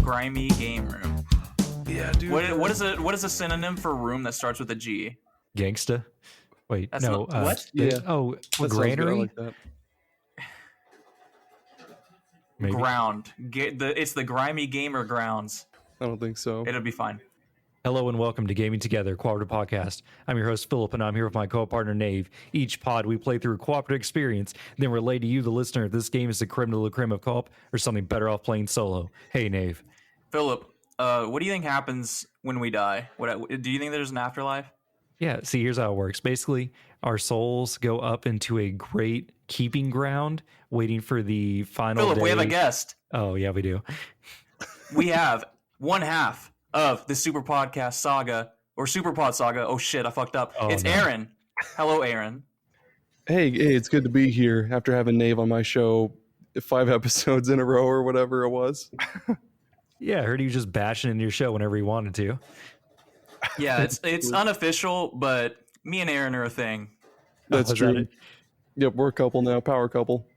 Grimy game room. Yeah, dude. What is a synonym for room that starts with a G? Gangsta. Wait, That's no. not, what? Yeah. Oh, That sounds good. I granary. like that. Maybe. Ground. It's the grimy gamer grounds. I don't think so. It'll be fine. Hello and welcome to Gaming Together, Cooperative Podcast. I'm your host, Phillip, and I'm here with my co-partner, Nave. Each pod, we play through a cooperative experience, then relay to you, the listener, if this game is the creme de la creme of co-op or something better off playing solo. Hey, Nave. Phillip, what do you think happens when we die? Do you think there's an afterlife? Yeah, see, here's how it works. Basically, our souls go up into a great keeping ground, waiting for the final Phillip, day. we have a guest. Oh, yeah, we do. We have one half of the Super Podcast Saga, or Super Pod Saga. Oh shit, I fucked up. Oh, it's no. Aaron. Hello, Aaron. Hey, it's good to be here after having Nave on my show 5 episodes in a row or whatever it was. Yeah, I heard he was just bashing in your show whenever he wanted to. Yeah, it's unofficial, but me and Aaron are a thing. That's is that true. it? Yep, we're a couple now, power couple.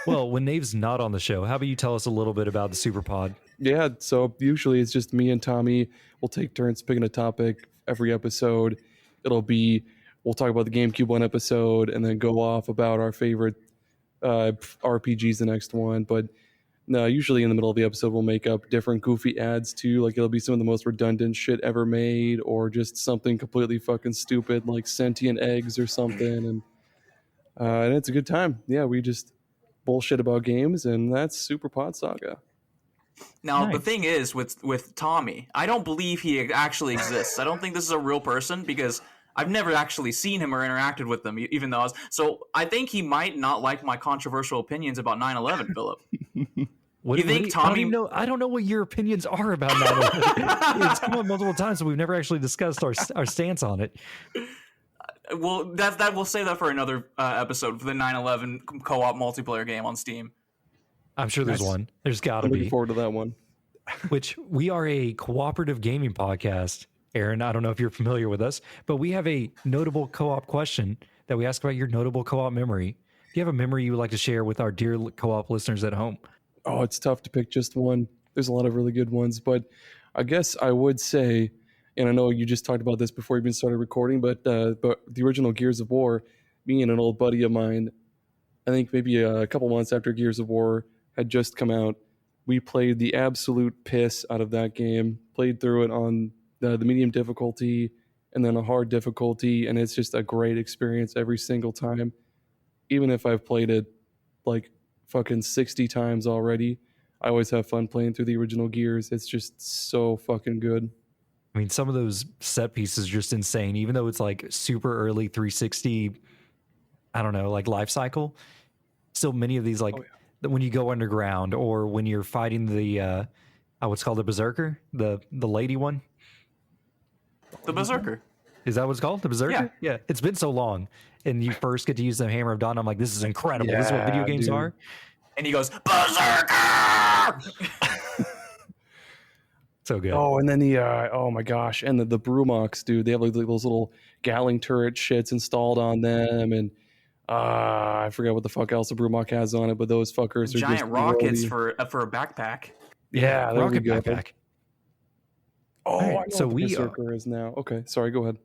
Well, when Nave's not on the show, how about you tell us a little bit about the Super Pod? Yeah, so usually it's just me and Tommy. We'll take turns picking a topic every episode. We'll talk about the GameCube one episode and then go off about our favorite RPGs the next one. But no, usually in the middle of the episode, we'll make up different goofy ads too. Like it'll be some of the most redundant shit ever made or just something completely fucking stupid like sentient eggs or something. And it's a good time. Yeah, we just bullshit about games, and that's Super Pod Saga. Now, Nice. the thing is with Tommy, I don't believe he actually exists. I don't think this is a real person because I've never actually seen him or interacted with him, even though so I think he might not like my controversial opinions about 9/11, Phillip. What You think I Tommy- don't even know. I don't know what your opinions are about that. It's come up multiple times, but we've never actually discussed our stance on it. Well, that we'll save that for another episode for the 9/11 co-op multiplayer game on Steam. I'm sure there's Nice. one. There's got to I'm looking be. forward to that one. Which we are a cooperative gaming podcast. Aaron, I don't know if you're familiar with us, but we have a notable co-op question that we ask about your notable co-op memory. Do you have a memory you would like to share with our dear co-op listeners at home? Oh, it's tough to pick just one. There's a lot of really good ones, but I guess I would say, and I know you just talked about this before we even started recording, but the original Gears of War, me and an old buddy of mine, I think maybe a couple months after Gears of War had just come out, we played the absolute piss out of that game, played through it on the medium difficulty and then a hard difficulty, and it's just a great experience every single time. Even if I've played it like fucking 60 times already, I always have fun playing through the original Gears. It's just so fucking good. I mean, some of those set pieces are just insane, even though it's like super early 360, I don't know, like life cycle. Still many of these, like when you go underground or when you're fighting the, what's called the Berserker, the lady one. The Berserker. Is that what it's called? The Berserker? Yeah. It's been so long. And you first get to use the Hammer of Dawn. I'm like, this is incredible. This is what video Yeah, games dude. are. And he goes, Berserker! So good. Oh, and then oh my gosh, and the Brumaks, dude, they have like those little Gatling turret shits installed on them, and I forgot what the fuck else the Brumak has on it, but those fuckers are Giant just rockets roly. for a backpack. Yeah, there we Rocket go. backpack. Oh, All right, I know so what the we Berserker is now. Okay, sorry, go ahead.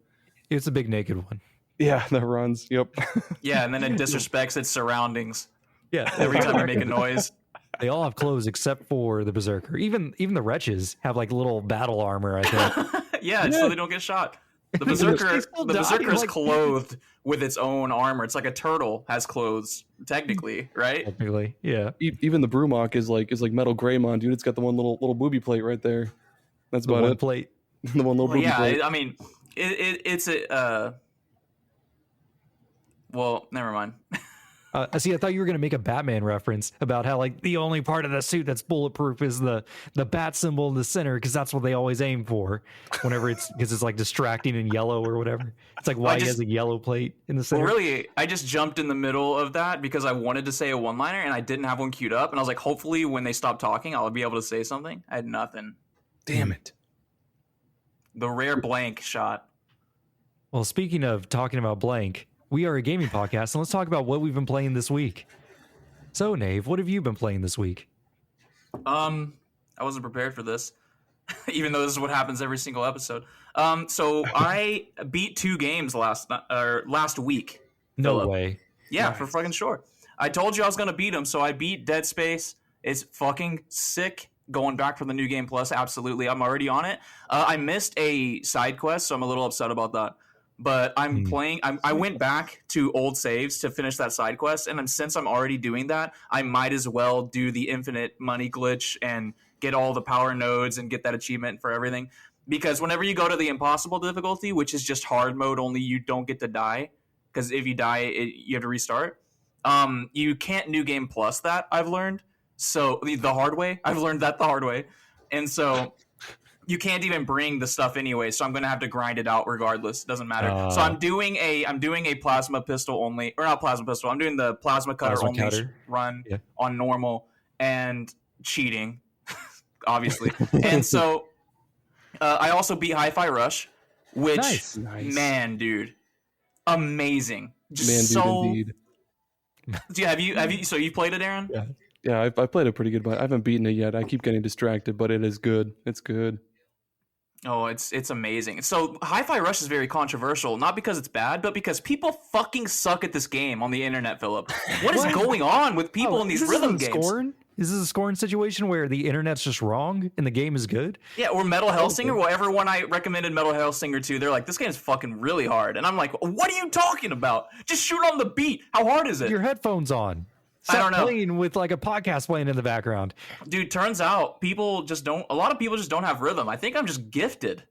It's a big naked one. Yeah, that runs. Yep. Yeah, and then it disrespects its surroundings Yeah. every time you make a noise. They all have clothes except for the Berserker. Even the wretches have like little battle armor, I think. Yeah, so they don't get shot. The Berserker, still the die, Berserker is like- clothed with its own armor. It's like a turtle has clothes, technically, right? Technically, yeah. Even the Brumak is like Metal Greymon, dude. It's got the one little booby plate right there. That's The about one it. plate. The one little Well, booby yeah, plate. I mean, it's a. Well, never mind. See, I thought you were going to make a Batman reference about how like the only part of the suit that's bulletproof is the bat symbol in the center because that's what they always aim for whenever it's because it's like distracting in yellow or whatever. It's like why he has a yellow plate in the Well, center. really, I just jumped in the middle of that because I wanted to say a one-liner and I didn't have one queued up, and I was like, hopefully, when they stop talking, I'll be able to say something. I had nothing. Damn it. The rare blank shot. Well, speaking of talking about blank, we are a gaming podcast, and let's talk about what we've been playing this week. So, Nave, what have you been playing this week? I wasn't prepared for this, even though this is what happens every single episode. So I beat 2 games last week. No Phillip. way. Yeah, Nice. for fucking sure. I told you I was gonna beat him, so I beat Dead Space. It's fucking sick. Going back for the New Game Plus, absolutely. I'm already on it. I missed a side quest, so I'm a little upset about that. But I'm playing. I went back to old saves to finish that side quest, and since I'm already doing that, I might as well do the infinite money glitch and get all the power nodes and get that achievement for everything. Because whenever you go to the impossible difficulty, which is just hard mode, only you don't get to die. Because if you die, you have to restart. You can't New Game Plus that, I've learned. So the hard way, I've learned that the hard way. And so you can't even bring the stuff anyway. So I'm going to have to grind it out regardless. It doesn't matter. So I'm doing a plasma pistol only, or not plasma pistol. I'm doing the plasma cutter only run on normal and cheating, obviously. And so I also beat Hi-Fi Rush, which, man, dude, amazing. Just indeed. Yeah, have you? So you played it, Aaron? Yeah, I played it pretty good, but I haven't beaten it yet. I keep getting distracted, but it is good. It's good. Oh, it's amazing. So Hi-Fi Rush is very controversial, not because it's bad, but because people fucking suck at this game on the internet, Phillip. What is going on with people in these rhythm games? Is this a scoring situation where the internet's just wrong and the game is good? Yeah, or Metal Hellsinger. Well, everyone I recommended Metal Hellsinger to, they're like, this game's fucking really hard. And I'm like, what are you talking about? Just shoot on the beat. How hard is it? Your headphones on. I don't know. Playing with like a podcast playing in the background. Dude, turns out a lot of people just don't have rhythm. I think I'm just gifted.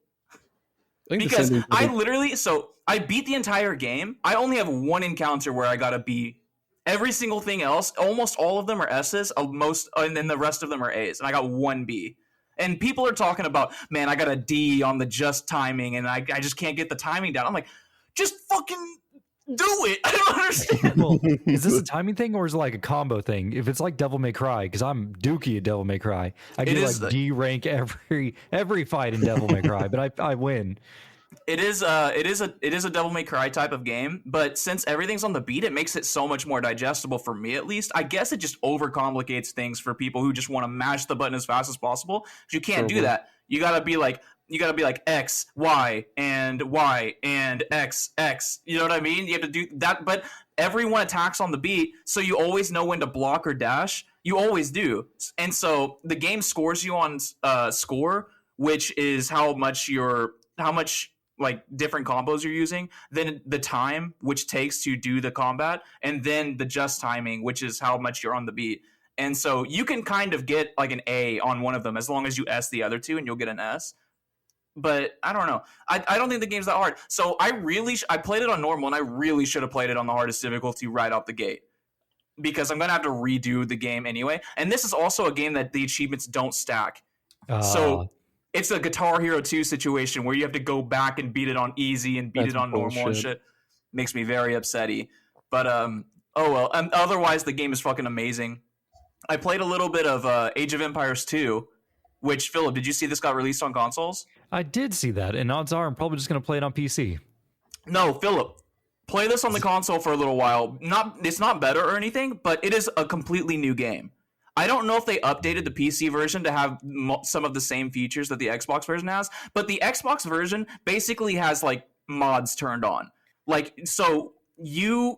Because I beat the entire game. I only have one encounter where I got a B. Every single thing else, almost all of them are S's, and then the rest of them are A's, and I got 1 B. And people are talking about, man, I got a D on the just timing, and I just can't get the timing down. I'm like, just fucking do it. I don't understand. Well, is this a timing thing or is it like a combo thing? If it's like Devil May Cry, because I'm dookie at Devil May Cry, I get like D rank every fight in Devil May Cry, but I win. It is a Devil May Cry type of game, but since everything's on the beat, it makes it so much more digestible for me, at least. I guess it just overcomplicates things for people who just want to mash the button as fast as possible. You can't do that. You gotta be like X, Y, and X, X. You know what I mean? You have to do that, but everyone attacks on the beat, so you always know when to block or dash. You always do. And so the game scores you on score, which is how much like different combos you're using, then the time which takes to do the combat, and then the just timing, which is how much you're on the beat. And so you can kind of get like an A on one of them as long as you S the other two, and you'll get an S. But I don't know. I don't think the game's that hard. So I played it on normal, and I really should have played it on the hardest difficulty right out the gate, because I'm gonna have to redo the game anyway. And this is also a game that the achievements don't stack. So it's a Guitar Hero 2 situation where you have to go back and beat it on easy and beat it on normal and shit. Makes me very upsetty. But oh well. Otherwise, the game is fucking amazing. I played a little bit of Age of Empires 2, which, Phillip, did you see this got released on consoles? I did see that, and odds are I'm probably just going to play it on PC. No, Phillip. Play this on the console for a little while. It's not better or anything, but it is a completely new game. I don't know if they updated the PC version to have some of the same features that the Xbox version has, but the Xbox version basically has like mods turned on. Like, so you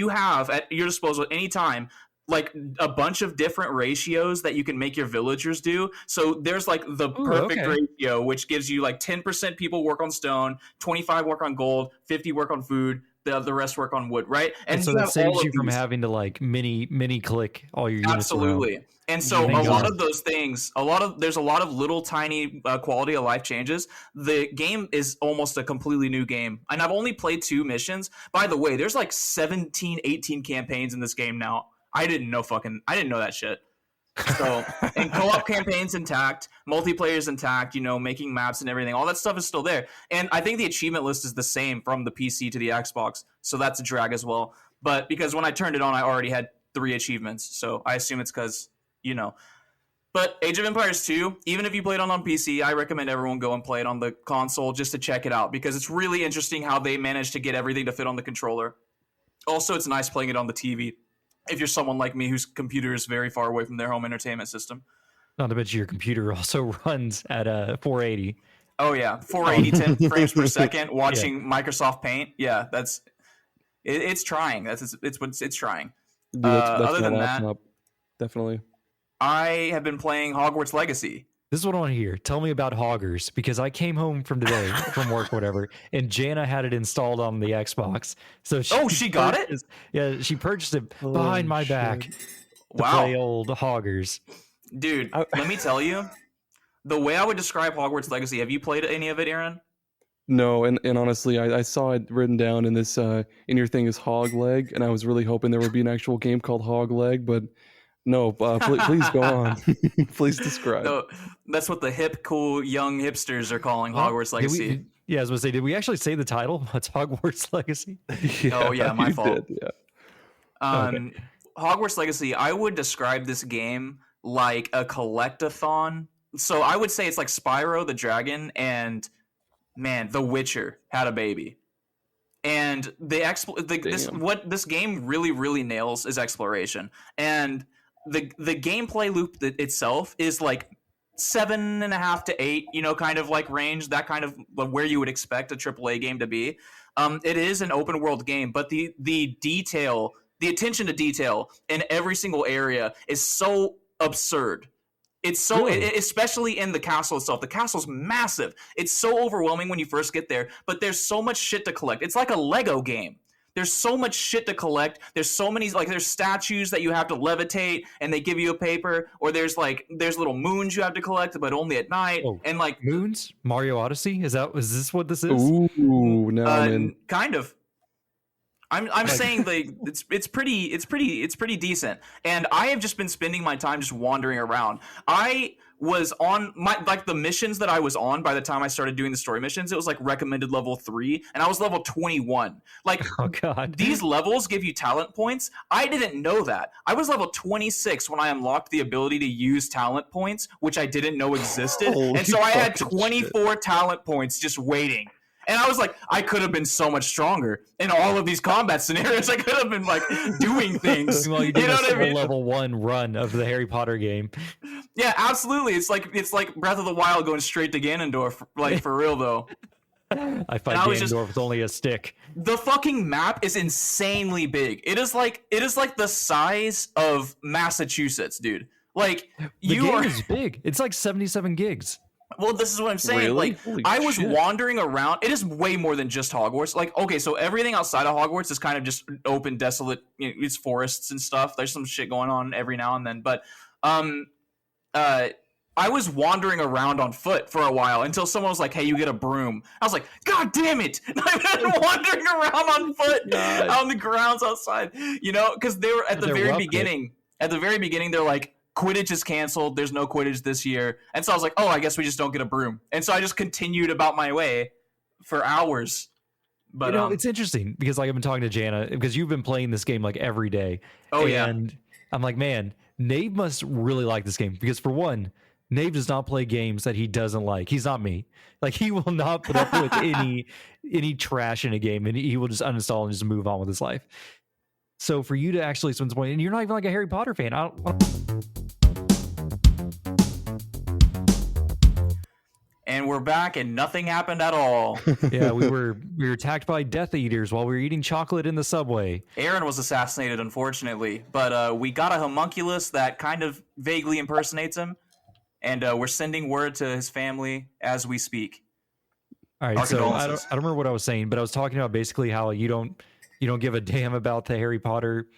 have at your disposal at any time like a bunch of different ratios that you can make your villagers do. So there's like the perfect ratio, which gives you like 10% people work on stone, 25 work on gold, 50 work on food, the rest work on wood, right? And so that saves you from having to like mini click all your units. Absolutely. Around. And so a lot of those things, there's a lot of little tiny quality of life changes. The game is almost a completely new game. And I've only played 2 missions. By the way, there's like 17, 18 campaigns in this game now. I didn't know that shit. So, and co-op campaigns intact, multiplayer's intact, making maps and everything. All that stuff is still there. And I think the achievement list is the same from the PC to the Xbox. So that's a drag as well. But because when I turned it on, I already had 3 achievements. So I assume it's because, But Age of Empires 2, even if you play it on PC, I recommend everyone go and play it on the console just to check it out because it's really interesting how they managed to get everything to fit on the controller. Also, it's nice playing it on the TV if you're someone like me whose computer is very far away from their home entertainment system. Not to mention your computer also runs at 480. Oh yeah, 480 10 frames per second watching Microsoft Paint. Yeah, it's trying. It's trying. Dude, that's other my than laptop. Definitely. I have been playing Hogwarts Legacy. This is what I want to hear. Tell me about Hoggers, because I came home from today from work, whatever, and Jana had it installed on the Xbox. So she got it? Yeah, she purchased it behind my back to play old Hoggers. Dude, let me tell you, the way I would describe Hogwarts Legacy. Have you played any of it, Aaron? No, and honestly, I saw it written down in this in your thing as Hog Leg, and I was really hoping there would be an actual game called Hog Leg, but no. Please go on. Please describe. No, that's what the hip, cool, young hipsters are calling Hogwarts Legacy. I was going to say, did we actually say the title? It's Hogwarts Legacy. Oh yeah, my fault. Did, yeah. Okay. Hogwarts Legacy. I would describe this game like a collectathon. So I would say it's like Spyro the Dragon and The Witcher had a baby. And what this game really nails is exploration. And the gameplay loop itself is like 7.5 to 8, kind of like range, that kind of where you would expect a AAA game to be. It is an open world game, but the detail, the attention to detail in every single area is so absurd. It's so, especially in the castle itself. The castle's massive. It's so overwhelming when you first get there, but there's so much shit to collect. It's like a Lego game. There's so much shit to collect. There's so many, there's statues that you have to levitate and they give you a paper, or there's little moons you have to collect, but only at night. Oh, and moons? Mario Odyssey? Is this what this is? Ooh, no, man. Kind of. I'm saying it's pretty decent, and I have just been spending my time just wandering around. I was on the missions that I was on by the time I started doing the story missions. It was recommended level 3, and I was level 21. Oh god, these levels give you talent points. I didn't know that. I was level 26 when I unlocked the ability to use talent points, which I didn't know existed, and so I had 24 talent points just waiting. And I was like, I could have been so much stronger in all of these combat scenarios. I could have been doing things. Well, you did a level 1 run of the Harry Potter game. Yeah, absolutely. It's like Breath of the Wild going straight to Ganondorf, for real though. I fight Ganondorf with only a stick. The fucking map is insanely big. It is like the size of Massachusetts, dude. The game is big. It's 77 gigs. Well, this is what I'm saying. Really? I was wandering around. It is way more than just Hogwarts. Okay, so everything outside of Hogwarts is kind of just open, desolate. It's forests and stuff. There's some shit going on every now and then. But I was wandering around on foot for a while until someone was like, "Hey, you get a broom." I was like, "God damn it!" I've been wandering around on foot on the grounds outside. Because they were at the very beginning. At the very beginning, they're like, Quidditch is canceled. There's no Quidditch this year. And so I was like, oh, I guess we just don't get a broom. And so I just continued about my way for hours. But it's interesting because I've been talking to Jana because you've been playing this game every day. Oh, and I'm like, man, Nave must really like this game because for one, Nave does not play games that he doesn't like. He's not me. He will not put up with any trash in a game, and he will just uninstall and just move on with his life. So for you to actually spend some point, and you're not even a Harry Potter fan. And we're back, and nothing happened at all. Yeah, we were attacked by Death Eaters while we were eating chocolate in the subway. Aaron was assassinated, unfortunately, but we got a homunculus that kind of vaguely impersonates him, and we're sending word to his family as we speak. All right, so I don't remember what I was saying, but I was talking about basically how you don't give a damn about the Harry Potter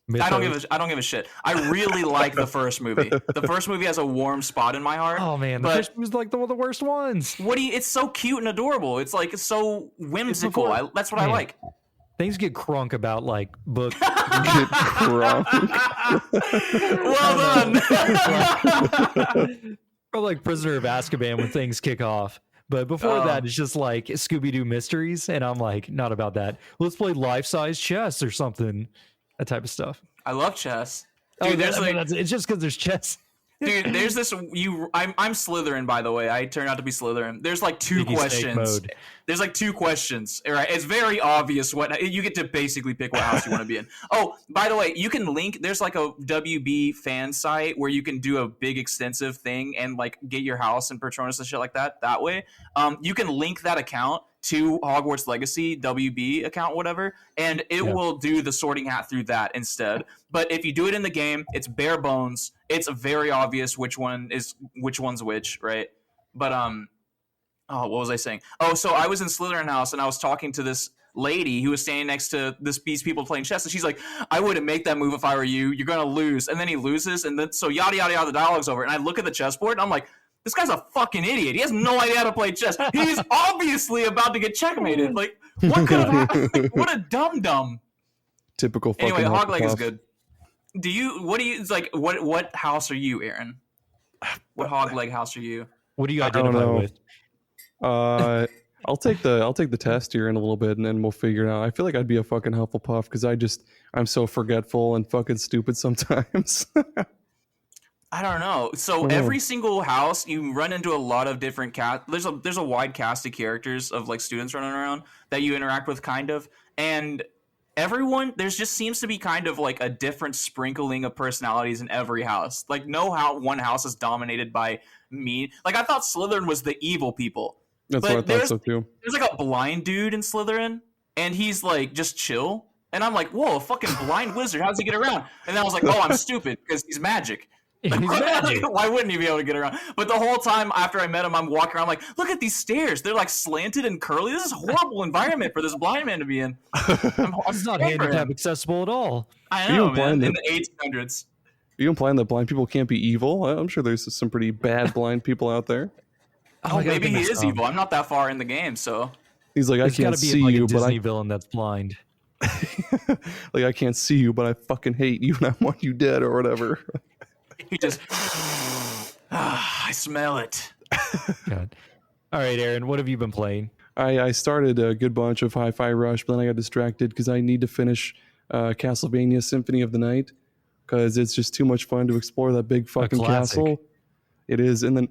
mythos. I don't give a shit. I really like the first movie. The first movie has a warm spot in my heart. Oh man, the first movie was one of the worst ones. It's so cute and adorable. It's so whimsical. That's what I like. Things get crunk about book. Get crunk. Well done. Or Prisoner of Azkaban when things kick off. But before that, it's just Scooby-Doo mysteries, and I'm not about that. Let's play life-size chess or something. That type of stuff. I love chess. Dude, it's just because there's chess. Dude, there's this I'm Slytherin, by the way. I turned out to be Slytherin. There's like two Piggy snake questions. mode. There's like two questions. All right, it's very obvious what you get to basically pick what house you want to be in. Oh, by the way, you can link. There's like a WB fan site where you can do a big extensive thing and like get your house and Patronus and shit like that. That way, you can link that account to Hogwarts Legacy WB account, whatever, and it will do the sorting hat through that instead. But if you do it in the game, it's bare bones. It's very obvious which one's which, right? But oh, what was I saying? Oh, so I was in Slytherin house and I was talking to this lady who was standing next to these people playing chess, and she's like, "I wouldn't make that move if I were you. You're gonna lose." And then he loses, and then so yada yada yada. The dialogue's over, and I look at the chessboard and I'm like, this guy's a fucking idiot. He has no idea how to play chess. He's obviously about to get checkmated. Like, what could have happened? Like, what a dum-dum. Typical fucking Anyway, Hogleg is Hufflepuff. good. What house are you, Aaron? What Hogleg house are you? What do you I don't identify know. with? I'll take the test here in a little bit, and then we'll figure it out. I feel like I'd be a fucking Hufflepuff because I'm so forgetful and fucking stupid sometimes. I don't know. So every single house, you run into a lot of different there's a wide cast of characters of like students running around that you interact with, kind of, and everyone there's just seems to be kind of like a different sprinkling of personalities in every house. Like one house is dominated by mean. Like I thought Slytherin was the evil people. That's But what I thought so too. There's like a blind dude in Slytherin, and he's like just chill. And I'm like, whoa, a fucking blind wizard. How does he get around? And then I was like, oh, I'm stupid because he's magic. He's magic. Why wouldn't he be able to get around? But the whole time after I met him, I'm walking around like, look at these stairs. They're like slanted and curly. This is a horrible environment for this blind man to be in. It's not handicap accessible at all. I Are you know, man. implying In the 1800s. Are you implying that blind people can't be evil? I'm sure there's some pretty bad blind people out there. Oh, I gotta maybe think he it's is evil. I'm not that far in the game, so. He's like, There's I got can't to be see like you, a but Disney villain that's blind. like I can't see you, but I fucking hate you, and I want you dead or whatever. He just. I smell it. God. All right, Aaron, what have you been playing? I started a good bunch of Hi-Fi Rush, but then I got distracted because I need to finish Castlevania Symphony of the Night because it's just too much fun to explore that big fucking classic. castle. It is, and then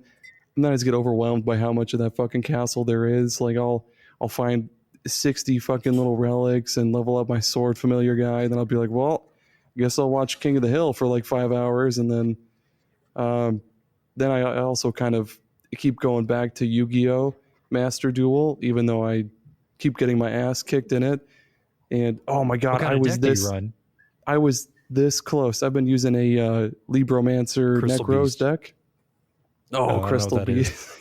I just get overwhelmed by how much of that fucking castle there is. Like I'll find 60 fucking little relics and level up my sword familiar guy. Then I'll be like, well, I guess I'll watch King of the Hill for like 5 hours, and then I also kind of keep going back to Yu-Gi-Oh! Master Duel, even though I keep getting my ass kicked in it. And oh my god, What kind I of was deck do this you run? I was this close. I've been using a Libromancer Crystal Necros Beast. deck. I don't know what Crystal that Beast.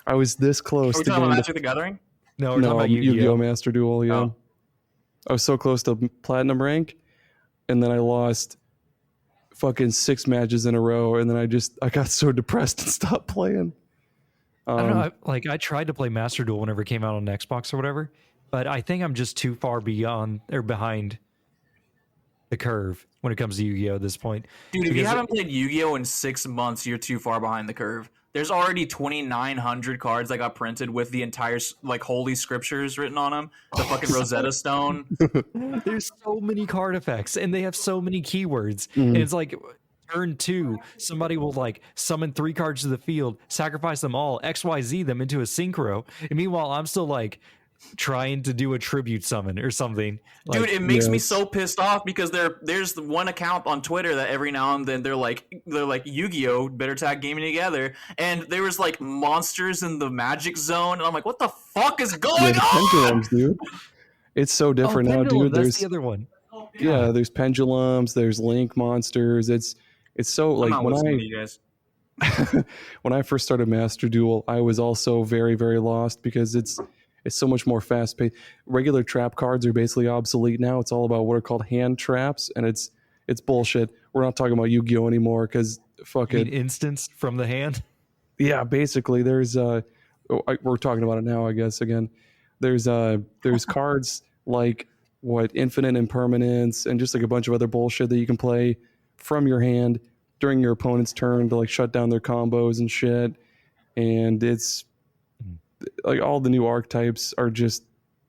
I was this close Are we to talking about getting Magic the Gathering? No, we're talking no about Yu-Gi-Oh! Yu-Gi-Oh! Master Duel. Yeah, Oh. I was so close to platinum rank, and then I lost fucking 6 matches in a row, and then I got so depressed and stopped playing. I don't know. I tried to play Master Duel whenever it came out on Xbox or whatever, but I think I'm just too far beyond or behind the curve when it comes to Yu-Gi-Oh! At this point. Dude, if you Because haven't played Yu-Gi-Oh! In 6 months, you're too far behind the curve. There's already 2,900 cards that got printed with the entire like holy scriptures written on them. The fucking Rosetta Stone. there's so many card effects and they have so many keywords. And it's like turn 2, somebody will like summon 3 cards to the field, sacrifice them all, XYZ them into a synchro. And meanwhile, I'm still like trying to do a tribute summon or something. Dude, Like, it makes me yes. so pissed off because there's the one account on Twitter that every now and then they're like Yu-Gi-Oh! Better tag gaming together, and there was like monsters in the Magic Zone, and I'm like, what the fuck is Yeah, going the on? pendulums, dude. It's so different now, Pendulum, dude. that's There's the other one. yeah, there's pendulums, there's link monsters. It's so I'm like not listening to you guys. when I first started Master Duel, I was also very, very lost because it's so much more fast paced. Regular trap cards are basically obsolete now. It's all about what are called hand traps, and it's bullshit. We're not talking about Yu-Gi-Oh anymore because fuck I it. mean, instance from the hand. Yeah, basically there's we're talking about it now, I guess. Again, there's cards like what infinite impermanence and just like a bunch of other bullshit that you can play from your hand during your opponent's turn to like shut down their combos and shit. And it's like all the new archetypes are just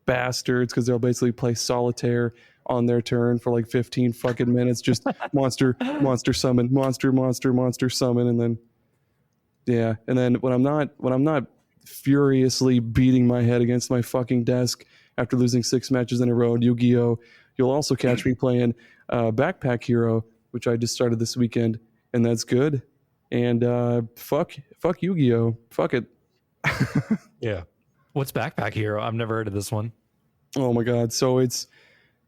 bastards, because they'll basically play solitaire on their turn for like 15 fucking minutes, just monster summon, monster summon, and then and then when I'm not furiously beating my head against my fucking desk after losing 6 matches in a row in Yu-Gi-Oh, you'll also catch me playing Backpack Hero, which I just started this weekend, and that's good. And fuck Yu-Gi-Oh, fuck it. Yeah. What's Backpack Hero? I've never heard of this one. Oh my god! So it's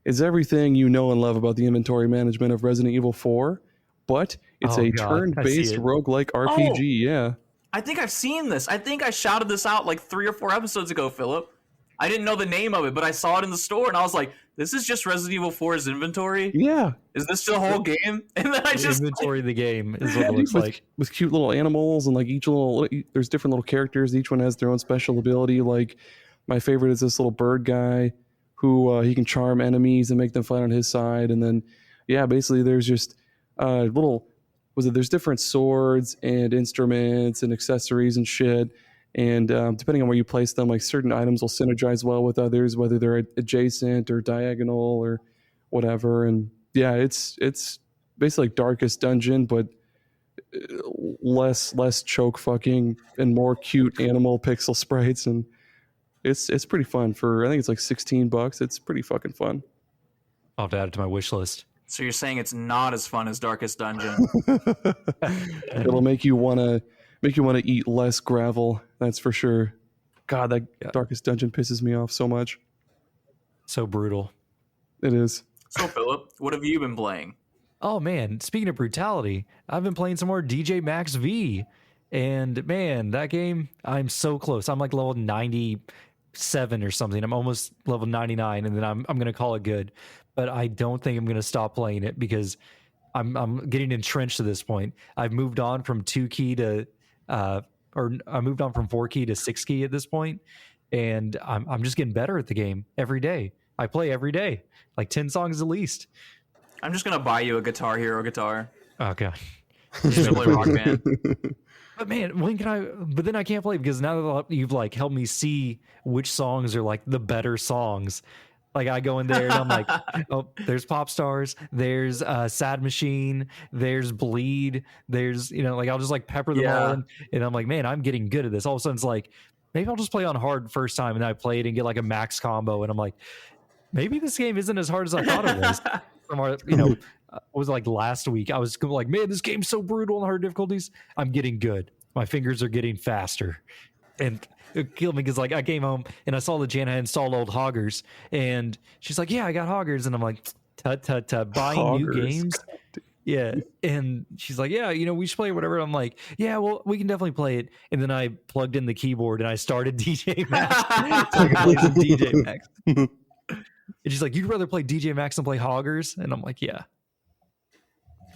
everything you know and love about the inventory management of Resident Evil 4, but it's a turn-based roguelike RPG. Yeah. I think I've seen this. I think I shouted this out like 3 or 4 episodes ago, Phillip. I didn't know the name of it, but I saw it in the store, and I was like, "This is just Resident Evil 4's inventory." Yeah. Is this the whole game? And then I just inventory the game is what it looks like, with cute little animals, and like there's different little characters. Each one has their own special ability. Like my favorite is this little bird guy who he can charm enemies and make them fight on his side. And then basically there's just there's different swords and instruments and accessories and shit. And depending on where you place them, like certain items will synergize well with others, whether they're adjacent or diagonal or whatever. And it's basically like Darkest Dungeon, but less choke fucking and more cute animal pixel sprites. And it's pretty fun I think it's like $16. It's pretty fucking fun. I'll have to add it to my wish list. So you're saying it's not as fun as Darkest Dungeon? It'll make you wanna eat less gravel. That's for sure. God, that Darkest Dungeon pisses me off so much. So brutal. It is. So Phillip, what have you been playing? Oh man, speaking of brutality, I've been playing some more DJMAX V, and man, that game, I'm so close. I'm like level 97 or something. I'm almost level 99, and then I'm gonna call it good. But I don't think I'm gonna stop playing it because I'm getting entrenched at this point. I've moved on from 2-key to I moved on from 4-key to 6-key at this point, and I'm just getting better at the game every day. I play every day, like 10 songs at least. I'm just gonna buy you a Guitar Hero guitar. Okay. Just play Rock Band. But man, when can I? But then I can't play because now that you've like helped me see which songs are like the better songs. Like I go in there and I'm like, oh, there's Popstars, there's Sad Machine, there's Bleed, there's like I'll just like pepper them all in, and I'm like, man, I'm getting good at this. All of a sudden it's like, maybe I'll just play on hard first time, and then I play it and get like a max combo, and I'm like, maybe this game isn't as hard as I thought it was. From our, it was like last week. I was like, man, this game's so brutal on hard difficulties. I'm getting good. My fingers are getting faster, and it killed me because like I came home and I saw that Jana had installed old Hoggers, and she's like, yeah, I got Hoggers, and I'm like, tut, buying Hoggers. New games. Yeah, and she's like, yeah, we should play whatever. I'm like, yeah, well, we can definitely play it. And then I plugged in the keyboard and I started DJMAX. So I could play some DJMAX. And she's like, you'd rather play DJMAX than play Hoggers? And I'm like, yeah.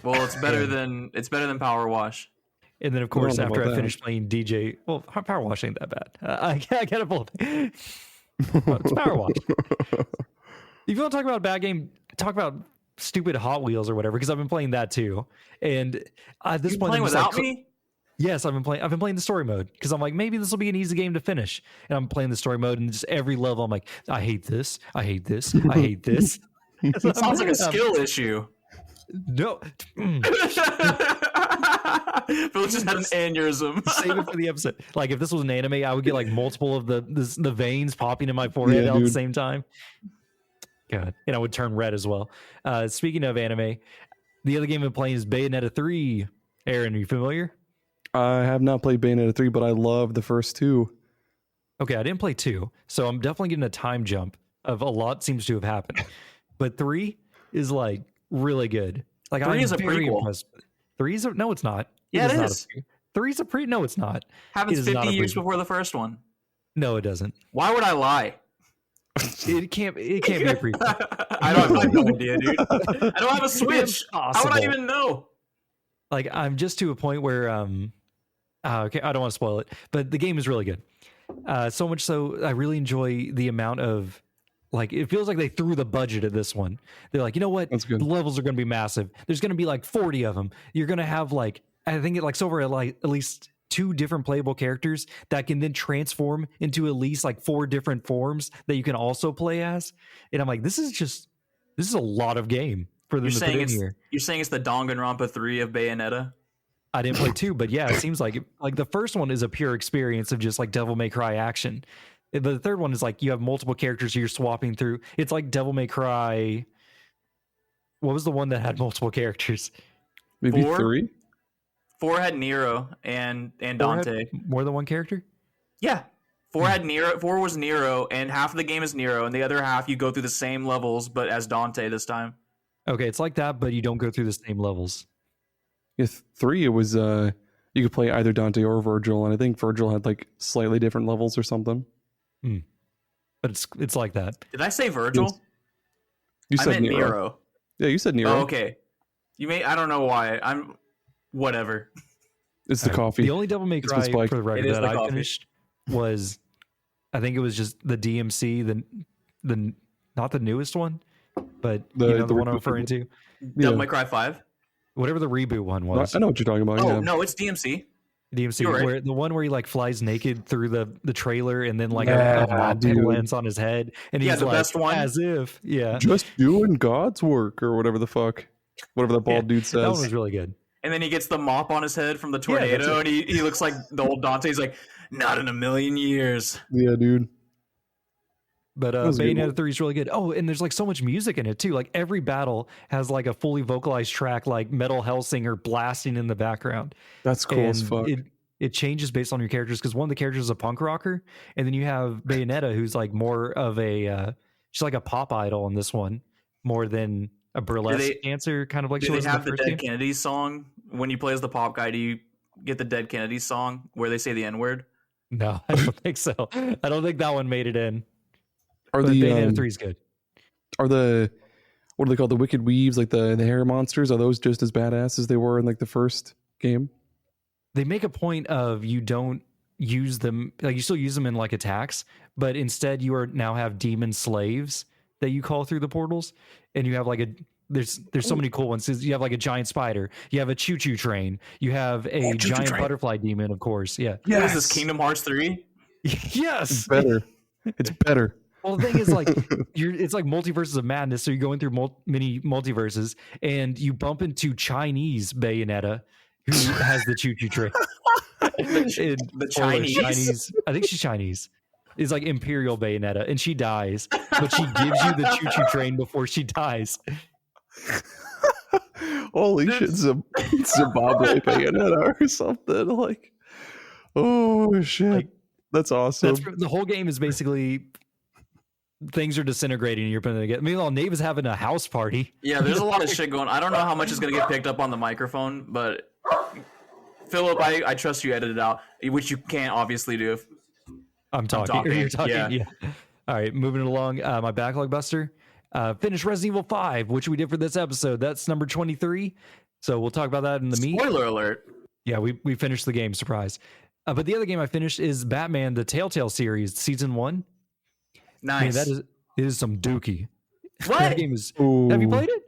Well, it's better than Power Wash. And then, of course, after I finished playing Power Wash ain't that bad. I gotta pull it. It's Power Wash. If you want to talk about a bad game, talk about stupid Hot Wheels or whatever, because I've been playing that too. And at this point, playing without me? Yes, I've been playing the story mode because I'm like, maybe this will be an easy game to finish. And I'm playing the story mode, and just every level, I'm like, I hate this. I hate this. I hate this. It sounds like a skill issue. No. Phil just had an aneurysm. Save it for the episode. Like if this was an anime, I would get like multiple of the veins popping in my forehead at the same time. God, and I would turn red as well. Speaking of anime, the other game I'm playing is Bayonetta 3. Aaron, are you familiar? I have not played Bayonetta 3, but I love the first 2. Okay, I didn't play 2, so I'm definitely getting a time jump of a lot seems to have happened. But 3 is like really good. Like 3 is a prequel. Impressed. 3 is no, it's not. Yeah, it is. 3 is a pre. No, it's not. Happens 50 years before the first one. No, it doesn't. Why would I lie? It can't be a prequel. I have no idea, dude. I don't have a Switch. How would I even know? Like I'm just to a point where okay, I don't want to spoil it, but the game is really good. So much so I really enjoy the amount of like it feels like they threw the budget at this one. They're like, you know what? That's good. The levels are going to be massive. There's going to be like 40 of them. You're going to have like I think it like over at like at least 2 different playable characters that can then transform into at least like 4 different forms that you can also play as. And I'm like, this is a lot of game for them to put in here. You're saying it's the Danganronpa 3 of Bayonetta? I didn't play 2, but yeah, it seems like the first one is a pure experience of just like Devil May Cry action. But the third one is like you have multiple characters you're swapping through. It's like Devil May Cry. What was the one that had multiple characters? Maybe 4? 3? 4 had Nero and 4 Dante. had more than one character? Yeah. 4 had Nero. 4 was Nero, and half of the game is Nero, and the other half you go through the same levels, but as Dante this time. Okay, it's like that, but you don't go through the same levels. Yeah, 3, it was you could play either Dante or Virgil, and I think Virgil had like slightly different levels or something. But it's like that. Did I say Virgil? Yes. You I said meant Nero. Yeah, you said Nero. Oh, okay. I don't know why. I'm whatever. It's the coffee. The only Devil May It's Cry with Spike. for the record It is that the I coffee. finished was, I think it was just the DMC, the not the newest one, but the one I'm referring to. Devil May Cry 5? Whatever the reboot one was. I know what you're talking about. Oh, yeah. no, it's DMC. DMC, You're right. where the one where he like flies naked through the trailer and then like Yeah, a mob dude. lands on his head and he's the like best one. as if Just doing God's work or whatever the fuck. Whatever that bald dude that one says. was really good. And then he gets the mop on his head from the Yeah, that's tornado, it. and he looks like the old Dante. He's like, not in a million years. Yeah, dude. But was a good Bayonetta one. 3 is really good. Oh, and there's like so much music in it too. Like every battle has like a fully vocalized track, like Metal Hellsinger blasting in the background. That's cool as And fuck. it changes based on your characters because one of the characters is a punk rocker, and then you have Bayonetta, who's like more of a she's like a pop idol in this one, more than a burlesque dancer, kind of like Do she they was in have the the first Dead game. Kennedys song? When you play as the pop guy, do you get the Dead Kennedys song where they say the N-word? No, I don't think so. I don't think that one made it in. Are But the Bayonetta 3 is good. what are they called? The Wicked Weaves, like the hair monsters, are those just as badass as they were in like the first game? They make a point of you don't use them, like you still use them in like attacks, but instead you are now have demon slaves that you call through the portals, and you have like there's so many cool ones. You have like a giant spider, you have a choo-choo train, you have a giant train. butterfly demon, of course. Yeah. What is this, Kingdom Hearts 3? Yes. It's better. It's better. Well, the thing is, like, it's like multiverses of madness. So you're going through many multiverses, and you bump into Chinese Bayonetta, who has the choo-choo train. The Or Chinese? I think she's Chinese. Is like Imperial Bayonetta, and she dies, but she gives you the choo-choo train before she dies. Holy shit, Zimbabwe Bayonetta or something. Like, oh shit. Like, that's awesome. The whole game is basically things are disintegrating and you're putting it together. Meanwhile, Nave is having a house party. Yeah, there's a lot of shit going on. I don't know how much is going to get picked up on the microphone, but Phillip, I trust you edit it out, which you can't obviously do. I'm talking. talking, You're talking. yeah. Yeah. All right, moving along. My backlog buster. Finished Resident Evil 5, which we did for this episode. That's number 23. So we'll talk about that in the meat. Spoiler alert. Yeah, we finished the game. Surprise. But the other game I finished is Batman: The Telltale series, season 1. Nice. I mean, it is some dookie. What? That game is. Ooh. Have you played it?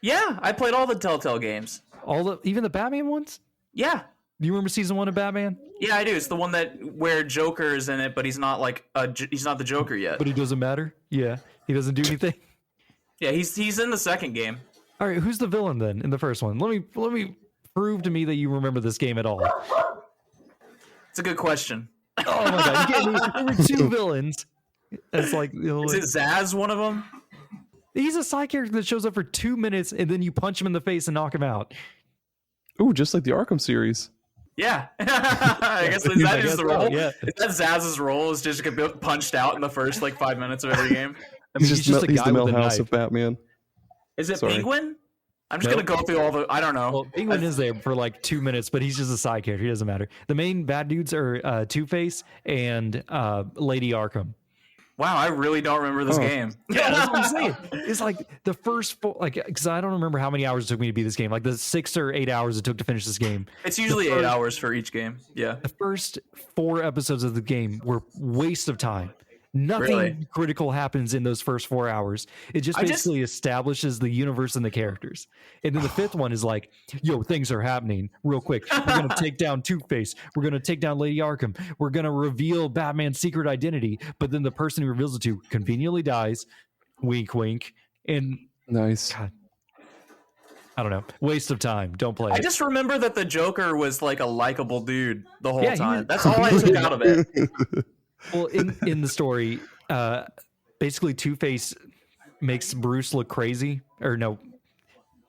Yeah, I played all the Telltale games. Even the Batman ones? Yeah. Do you remember season 1 of Batman? Yeah, I do. It's the one that where Joker is in it, but he's not like he's not the Joker yet. But he doesn't matter. Yeah, he doesn't do anything. Yeah, he's in the second game. All right, who's the villain then in the first one? Let me prove to me that you remember this game at all. It's a good question. Oh my god, you can't there were 2 villains. It's like, Is it Zaz one of them? he's a side character that shows up for 2 minutes and then you punch him in the face and knock him out. Ooh, just like the Arkham series. Yeah. I guess that I is guess the so, role. yeah. Is that Zaz's role is just get punched out in the first like 5 minutes of every game? I mean, he's just a he's guy the with a Millhouse knife. of Batman. Is it Sorry. Penguin? I'm just Nope. gonna go through all the. I don't know. Well, Penguin is there for like 2 minutes, but he's just a side character. He doesn't matter. The main bad dudes are Two-Face and Lady Arkham. Wow, I really don't remember this game. Yeah, that's what I'm saying. It's like the first because I don't remember how many hours it took me to beat this game. Like the 6 or 8 hours it took to finish this game. It's usually 8 hours for each game. Yeah. The first 4 episodes of the game were waste of time. Nothing Really? critical happens in those first 4 hours. It just basically establishes the universe and the characters. And then the fifth one is like, yo, things are happening real quick. We're going to take down Two-Face. We're going to take down Lady Arkham. We're going to reveal Batman's secret identity. But then the person who reveals it to conveniently dies. Wink, wink. And Nice. God, I don't know. Waste of time. Don't play it. I just remember that the Joker was like a likable dude the whole Yeah, time. That's all I took out of it. Well, in the story, basically Two-Face makes Bruce look crazy. Or no.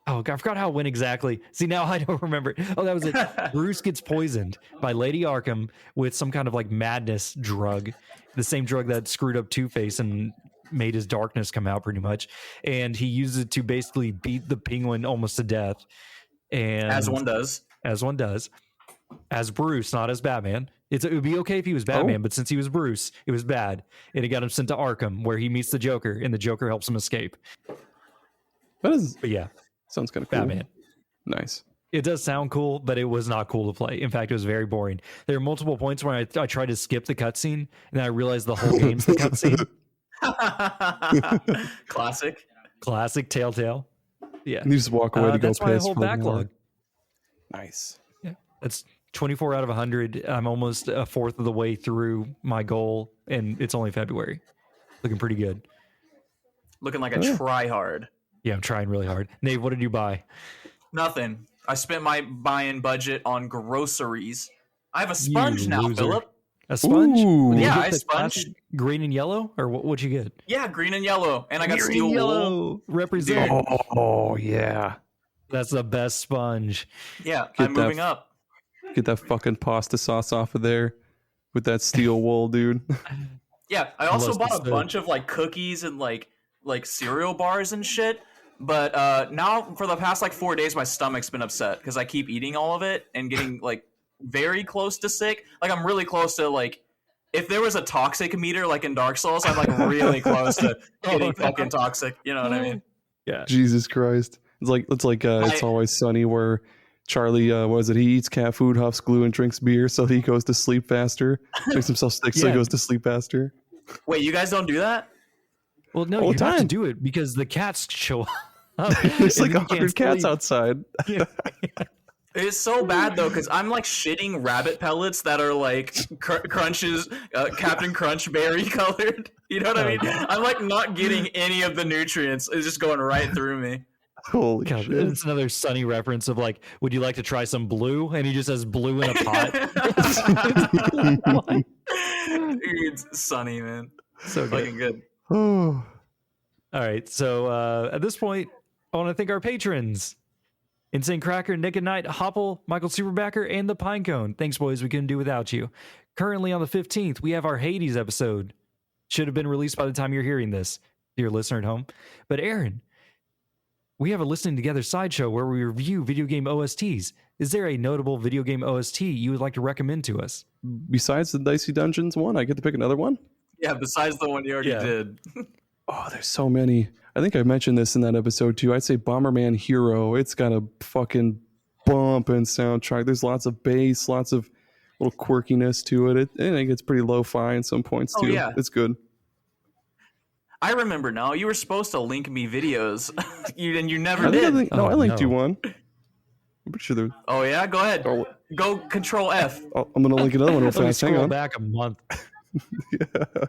Oh, God, I forgot how it went exactly. See, now I don't remember. Oh, that was it. Bruce gets poisoned by Lady Arkham with some kind of like madness drug. The same drug that screwed up Two-Face and made his darkness come out pretty much. And he uses it to basically beat the Penguin almost to death. And As one does. As one does. As Bruce, not as Batman. It would be okay if he was Batman, but since he was Bruce, it was bad. And it got him sent to Arkham, where he meets the Joker, and the Joker helps him escape. But yeah. Sounds kind of cool. Batman. Nice. It does sound cool, but it was not cool to play. In fact, it was very boring. There are multiple points where I tried to skip the cutscene, and then I realized the whole game's the cutscene. Classic Telltale. Yeah. And you just walk away to go that's piss my whole for backlog. More. Nice. Yeah. That's 24 out of 100. I'm almost a fourth of the way through my goal, and it's only February. Looking pretty good. Looking like a try-hard. Yeah, I'm trying really hard. Nave, what did you buy? Nothing. I spent my buy-in budget on groceries. I have a sponge now, loser. Phillip. A sponge? Ooh. Did you Yeah, get I the sponge. classic green and yellow, or what'd you get? Yeah, green and yellow. And I got Green steel and wool. yellow. Represent. Oh, yeah. That's the best sponge. Yeah, Get I'm that moving up. Get that fucking pasta sauce off of there with that steel wool, dude. Yeah, I also Unless bought it's a the- bunch of like cookies and like cereal bars and shit. But now for the past like 4 days, my stomach's been upset because I keep eating all of it and getting like very close to sick. Like I'm really close to like, if there was a toxic meter like in Dark Souls, I'm like really close to getting fucking toxic. You know what I mean? Yeah. Jesus Christ. It's like It's Always Sunny where Charlie, he eats cat food, huffs glue, and drinks beer so he goes to sleep faster. Makes himself sick so he Yeah. goes to sleep faster. Wait, you guys don't do that? Well, no, All you the have to time. do it because the cats show up. There's like and you can't 100 cats sleep. outside. Yeah. It's so bad though because I'm like shitting rabbit pellets that are like Crunches, Captain Crunch berry colored. You know what I mean? I'm like not getting any of the nutrients. It's just going right through me. Holy God, shit. it's another Sunny reference of like, would you like to try some blue? And he just has blue in a pot. Dude, it's sunny, man. So good. Fucking good. Oh. All right. So at this point, I want to thank our patrons. Insane Cracker, Nick and Knight, Hopple, Michael Superbacker, and the Pinecone. Thanks, boys. We couldn't do without you. Currently on the 15th, we have our Hades episode. Should have been released by the time you're hearing this, dear listener at home. But Aaron, we have a Listening Together sideshow where we review video game OSTs. Is there a notable video game OST you would like to recommend to us? Besides the Dicey Dungeons one, I get to pick another one? Yeah, besides the one you already did. Oh, there's so many. I think I mentioned this in that episode too. I'd say Bomberman Hero. It's got a fucking bumping soundtrack. There's lots of bass, lots of little quirkiness to it. I think it's pretty lo-fi in some points too. Yeah. It's good. I remember now. You were supposed to link me videos, and you never I did. linked you one. I'm pretty sure there. Oh yeah, go ahead. Oh, Go Control F. I'm gonna link another one real Let me fast. Hang scroll on. back a month. Yeah.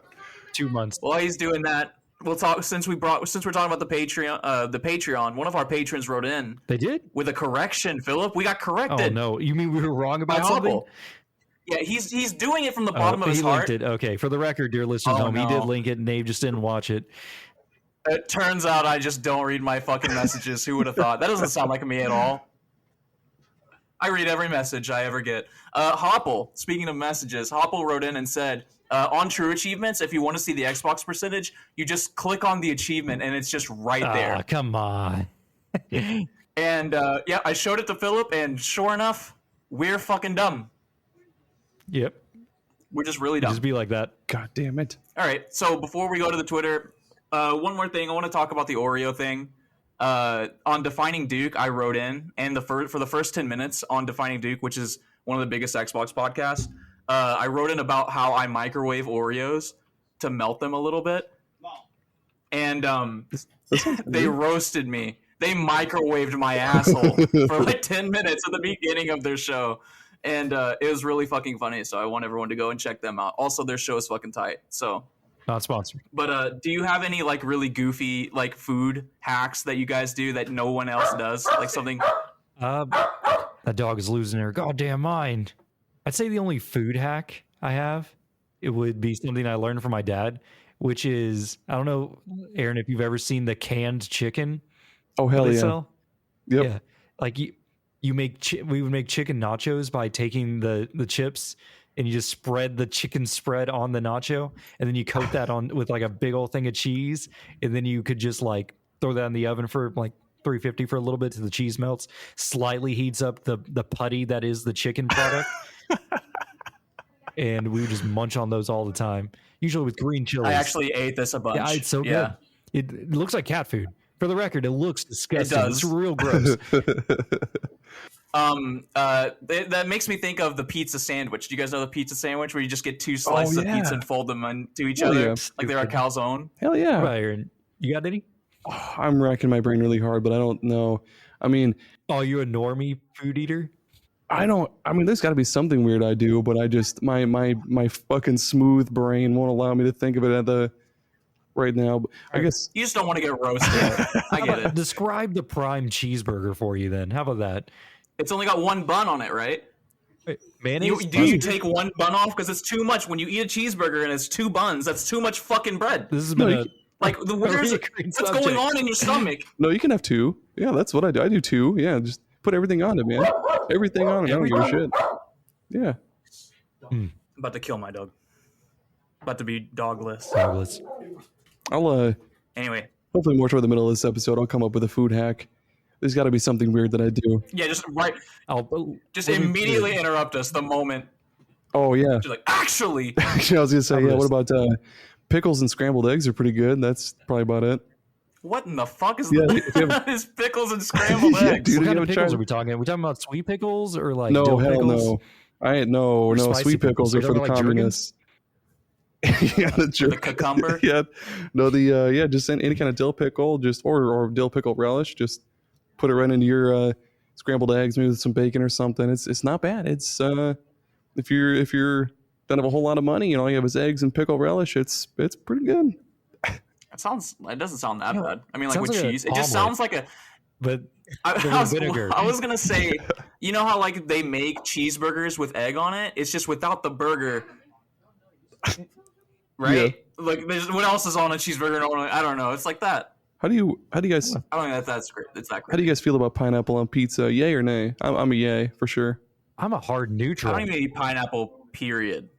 2 months. While he's doing that, we'll talk. Since we're talking about the Patreon, one of our patrons wrote in They did? with a correction. Phillip, we got Oh, corrected. no. You mean we were wrong by about something? Hubble. Yeah, he's doing it from the bottom of his he heart. linked it. Okay, for the record, dear listeners, Oh, home, he no. did link it. Nave just didn't watch it. It turns out I just don't read my fucking messages. Who would have thought? That doesn't sound like me at all. I read every message I ever get. Hopple, speaking of messages, Hopple wrote in and said, on True Achievements, if you want to see the Xbox percentage, you just click on the achievement and it's just right there. Come on. And yeah, I showed it to Phillip, and sure enough, we're fucking dumb. Yep. We're just really dumb. Just be like that. God damn it. All right, so before we go to the Twitter, one more thing. I want to talk about the Oreo thing. On Defining Duke, I wrote in, and for the first 10 minutes on Defining Duke, which is one of the biggest Xbox podcasts, I wrote in about how I microwave Oreos. to melt them a little bit. And This sounds they weird. roasted me. They microwaved my asshole for like 10 minutes at the beginning of their show. And it was really fucking funny. So I want everyone to go and check them out. Also, their show is fucking tight. So, Not sponsored. but do you have any like really goofy like food hacks that you guys do that no one else does? Like something. That dog is losing her goddamn mind. I'd say the only food hack I have, it would be something I learned from my dad, which is, I don't know, Aaron, if you've ever seen the canned chicken Oh hell they yeah! sell. Yep. Yeah, like you make we would make chicken nachos by taking the chips and you just spread the chicken spread on the nacho, and then you coat that on with like a big old thing of cheese, and then you could just like throw that in the oven for like 350 for a little bit till the cheese melts, slightly heats up the putty that is the chicken product. And we would just munch on those all the time, usually with green chilies. I actually ate this a bunch. Yeah, it's so good. It looks like cat food. For the record, it looks disgusting. It does. It's real gross. That makes me think of the pizza sandwich. Do you guys know the pizza sandwich where you just get two slices of yeah. pizza and fold them into each Hell other yeah. like they're a calzone? Hell yeah! Right, Aaron. You got any? Oh, I'm racking my brain really hard, but I don't know. I mean, Oh, you a normie food eater? I don't. I mean, there's got to be something weird I do, but I just my fucking smooth brain won't allow me to think of it at the right now. But I guess You just don't want to get roasted. I get it. Describe the prime cheeseburger for you then. How about that? It's only got one bun on it, right? Mayonnaise? Do you take one bun off? Because it's too much. When you eat a cheeseburger and it's two buns, that's too much fucking bread. This has been No, a Like, what's subject. going on in your stomach? no, you can have two. Yeah, that's what I do. I do two. Yeah, just put everything on it, man. Everything on it. I don't give a shit. Yeah. I'm about to kill my dog. About to be dogless. Douglas. I'll Anyway, hopefully more toward the middle of this episode, I'll come up with a food hack. There's got to be something weird that I do. yeah, just Let me- immediately interrupt us the moment Oh yeah. you're like, actually. Actually, I was gonna say, yeah. What about pickles and scrambled eggs are pretty good. That's probably about it. What in the fuck is Yeah, that? if you have- Is pickles and scrambled Yeah, eggs? dude. What kind you of ever pickles tried- are we talking? Are we talking about sweet pickles or like No, dill hell pickles? no. I ain't no spicy sweet pickles pickles. are Are for they the like communists. Yeah, the The cucumber? Yeah, no, the just any kind of dill pickle, just or dill pickle relish, just put it right into your scrambled eggs, maybe with some bacon or something. It's not bad. It's if you're don't have a whole lot of money, all you have is eggs and pickle relish. It's pretty good. It doesn't sound that bad. I mean, like Sounds with like a cheese, it just omelet. sounds like a. But vinegar. I was gonna say, you know how like they make cheeseburgers with egg on it? It's just without the burger, right? Like, what else is on a cheeseburger? I don't know. It's like that. How do you guys I don't think that's great. It's that great. how do you guys feel about pineapple on pizza? Yay or nay? I'm a yay for sure. I'm a hard I neutral. don't even eat pineapple. Period.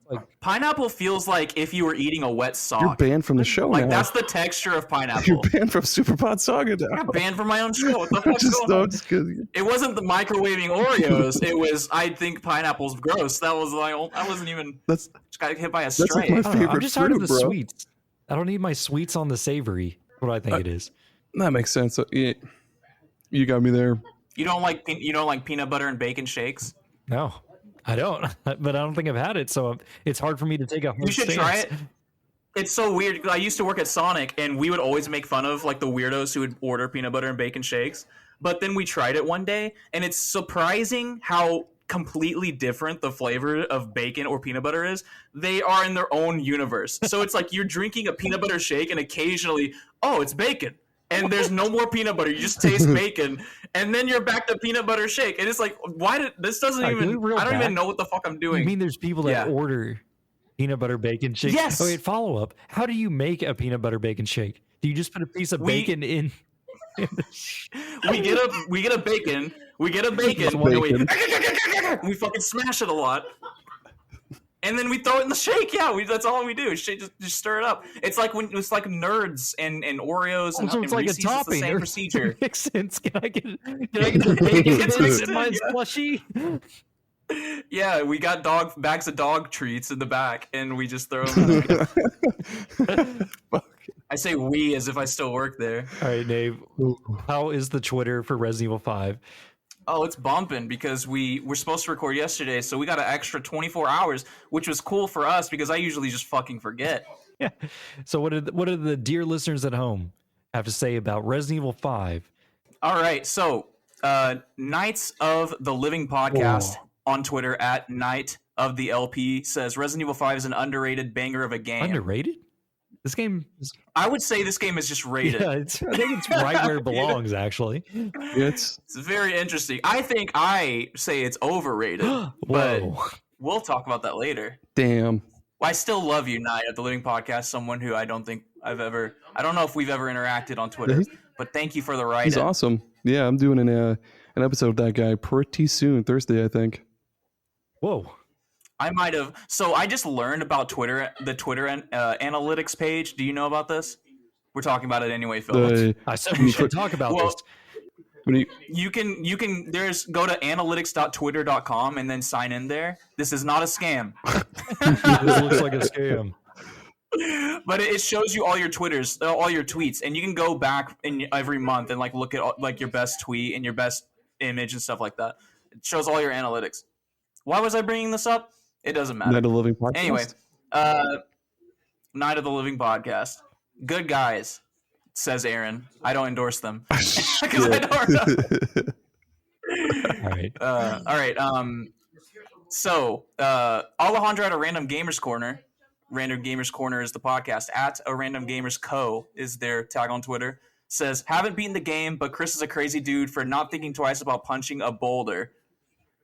Like- Pineapple feels like if you were eating a wet sock. You're banned from the show Like now. that's the texture of You're pineapple. banned from Super Pod Saga now. I'm banned from my own show. What the fuck's Just, going no, on? just kidding. It wasn't the microwaving Oreos. It was I think pineapple's gross. That was like I wasn't even That's just got hit by a That's like stray. my I don't know. I'm favorite just tired of the fruit, bro. sweets. I don't need my sweets on the savory. What I think it is. that makes sense. Yeah, you got me there. You don't like peanut butter and bacon shakes? No, I don't. But I don't think I've had it, so it's hard for me to take a hard You should stance. try it. It's so weird. 'Cause I used to work at Sonic, and we would always make fun of like the weirdos who would order peanut butter and bacon shakes. But then we tried it one day, and it's surprising how completely different the flavor of bacon or peanut butter is. They are in their own universe. So it's like you're drinking a peanut butter shake, and occasionally, oh, it's bacon. And there's no more peanut butter. You just taste bacon, and then you're back to peanut butter shake. And it's like, why did this doesn't Alright, can even? we reel I don't back? even know what the fuck I'm You doing. mean there's people that Yeah. order peanut butter bacon shakes? Yes. Oh, wait, follow up. How do you make a peanut butter bacon shake? Do you just put a piece of bacon in? we get a bacon. We get a bacon. Just And we, bacon. we fucking smash it a lot. And then we throw it in the shake. Yeah, that's all we do. Just stir it up. It's like when it's like Nerds and Oreos and, So and it's like a Reese's. It's the topping. same procedure. Makes sense. Can I get the bacon It's in mixed this? in, Mine's yeah. slushy. Yeah, we got bags of dog treats in the back, and we just throw them. In. I say we as if I still work there. All right, Nave. How is the Twitter for Resident Evil 5? Oh, it's bumping because we were supposed to record yesterday, so we got an extra 24 hours, which was cool for us because I usually just fucking forget. Yeah. So what do the dear listeners at home have to say about Resident Evil 5? All right, so Knights of the Living Podcast on Twitter at Night of the LP says Resident Evil 5 is an underrated banger of a game. Underrated? This game is... I would say this game is just rated. Yeah, I think it's right where it belongs, actually. It's very interesting. I think I say it's overrated, but we'll talk about that later. damn. I still love you, Night of the Living Podcast, someone who I don't know if we've ever interacted on Twitter, but thank you for the write-in. He's awesome. Yeah, I'm doing an episode of that guy pretty soon, Thursday, I think. Whoa. I might have. So I just learned about Twitter, the Twitter analytics page. Do you know about this? We're talking about it anyway, Phillip. I said we should talk about this. You can go to analytics.twitter.com and then sign in there. This is not a scam. This looks like a scam. But it shows you all your Twitters, all your tweets, and you can go back in every month and look at your best tweet and your best image and stuff like that. It shows all your analytics. Why was I bringing this up? It doesn't matter. Night of the Living Podcast. Anyway, Night of the Living Podcast. Good guys, says Aaron. I don't endorse them because I don't know. All right. So Alejandro at a Random Gamers Corner. Random Gamers Corner is the podcast. At a Random Gamers Co. is their tag on Twitter. Says, haven't beaten the game, but Chris is a crazy dude for not thinking twice about punching a boulder.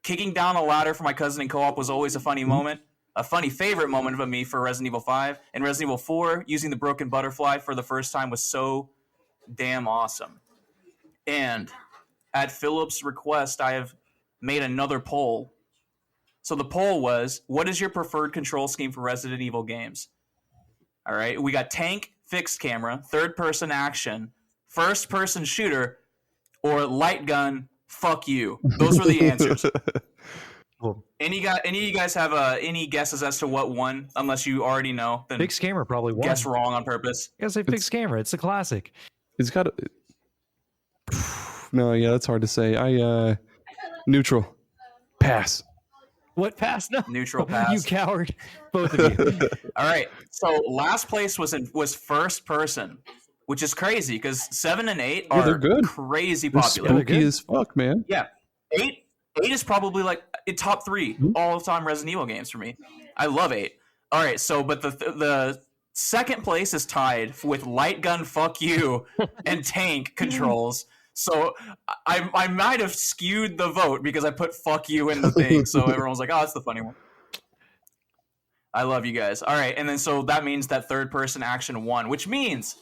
Kicking down a ladder for my cousin in co-op was always a funny moment. A funny favorite moment of me for Resident Evil 5. And Resident Evil 4, using the broken butterfly for the first time was so damn awesome. And at Phillip's request, I have made another poll. So the poll was, what is your preferred control scheme for Resident Evil games? All right, we got tank, fixed camera, third-person action, first-person shooter, or light gun, fuck you. Those were the answers. Cool. Any of you guys have any guesses as to what won? Unless you already know, then Fixed camera probably won. guess wrong on purpose. I gotta say fixed camera. It's a classic. It's got a... No, yeah, that's hard to say. Neutral. Pass. What pass? No. Neutral pass. You coward. Both of you. All right. So last place was first person, which is crazy because 7 and 8 are they're good. crazy They're popular. spooky as fuck, man. Yeah. 8 is probably like top 3 all-time Resident Evil games for me. I love 8. All right. So, but the second place is tied with light gun, fuck you, and tank controls. So I might have skewed the vote because I put fuck you in the thing. So everyone was like, oh, that's the funny one. I love you guys. All right. And then so that means that third person action won, which means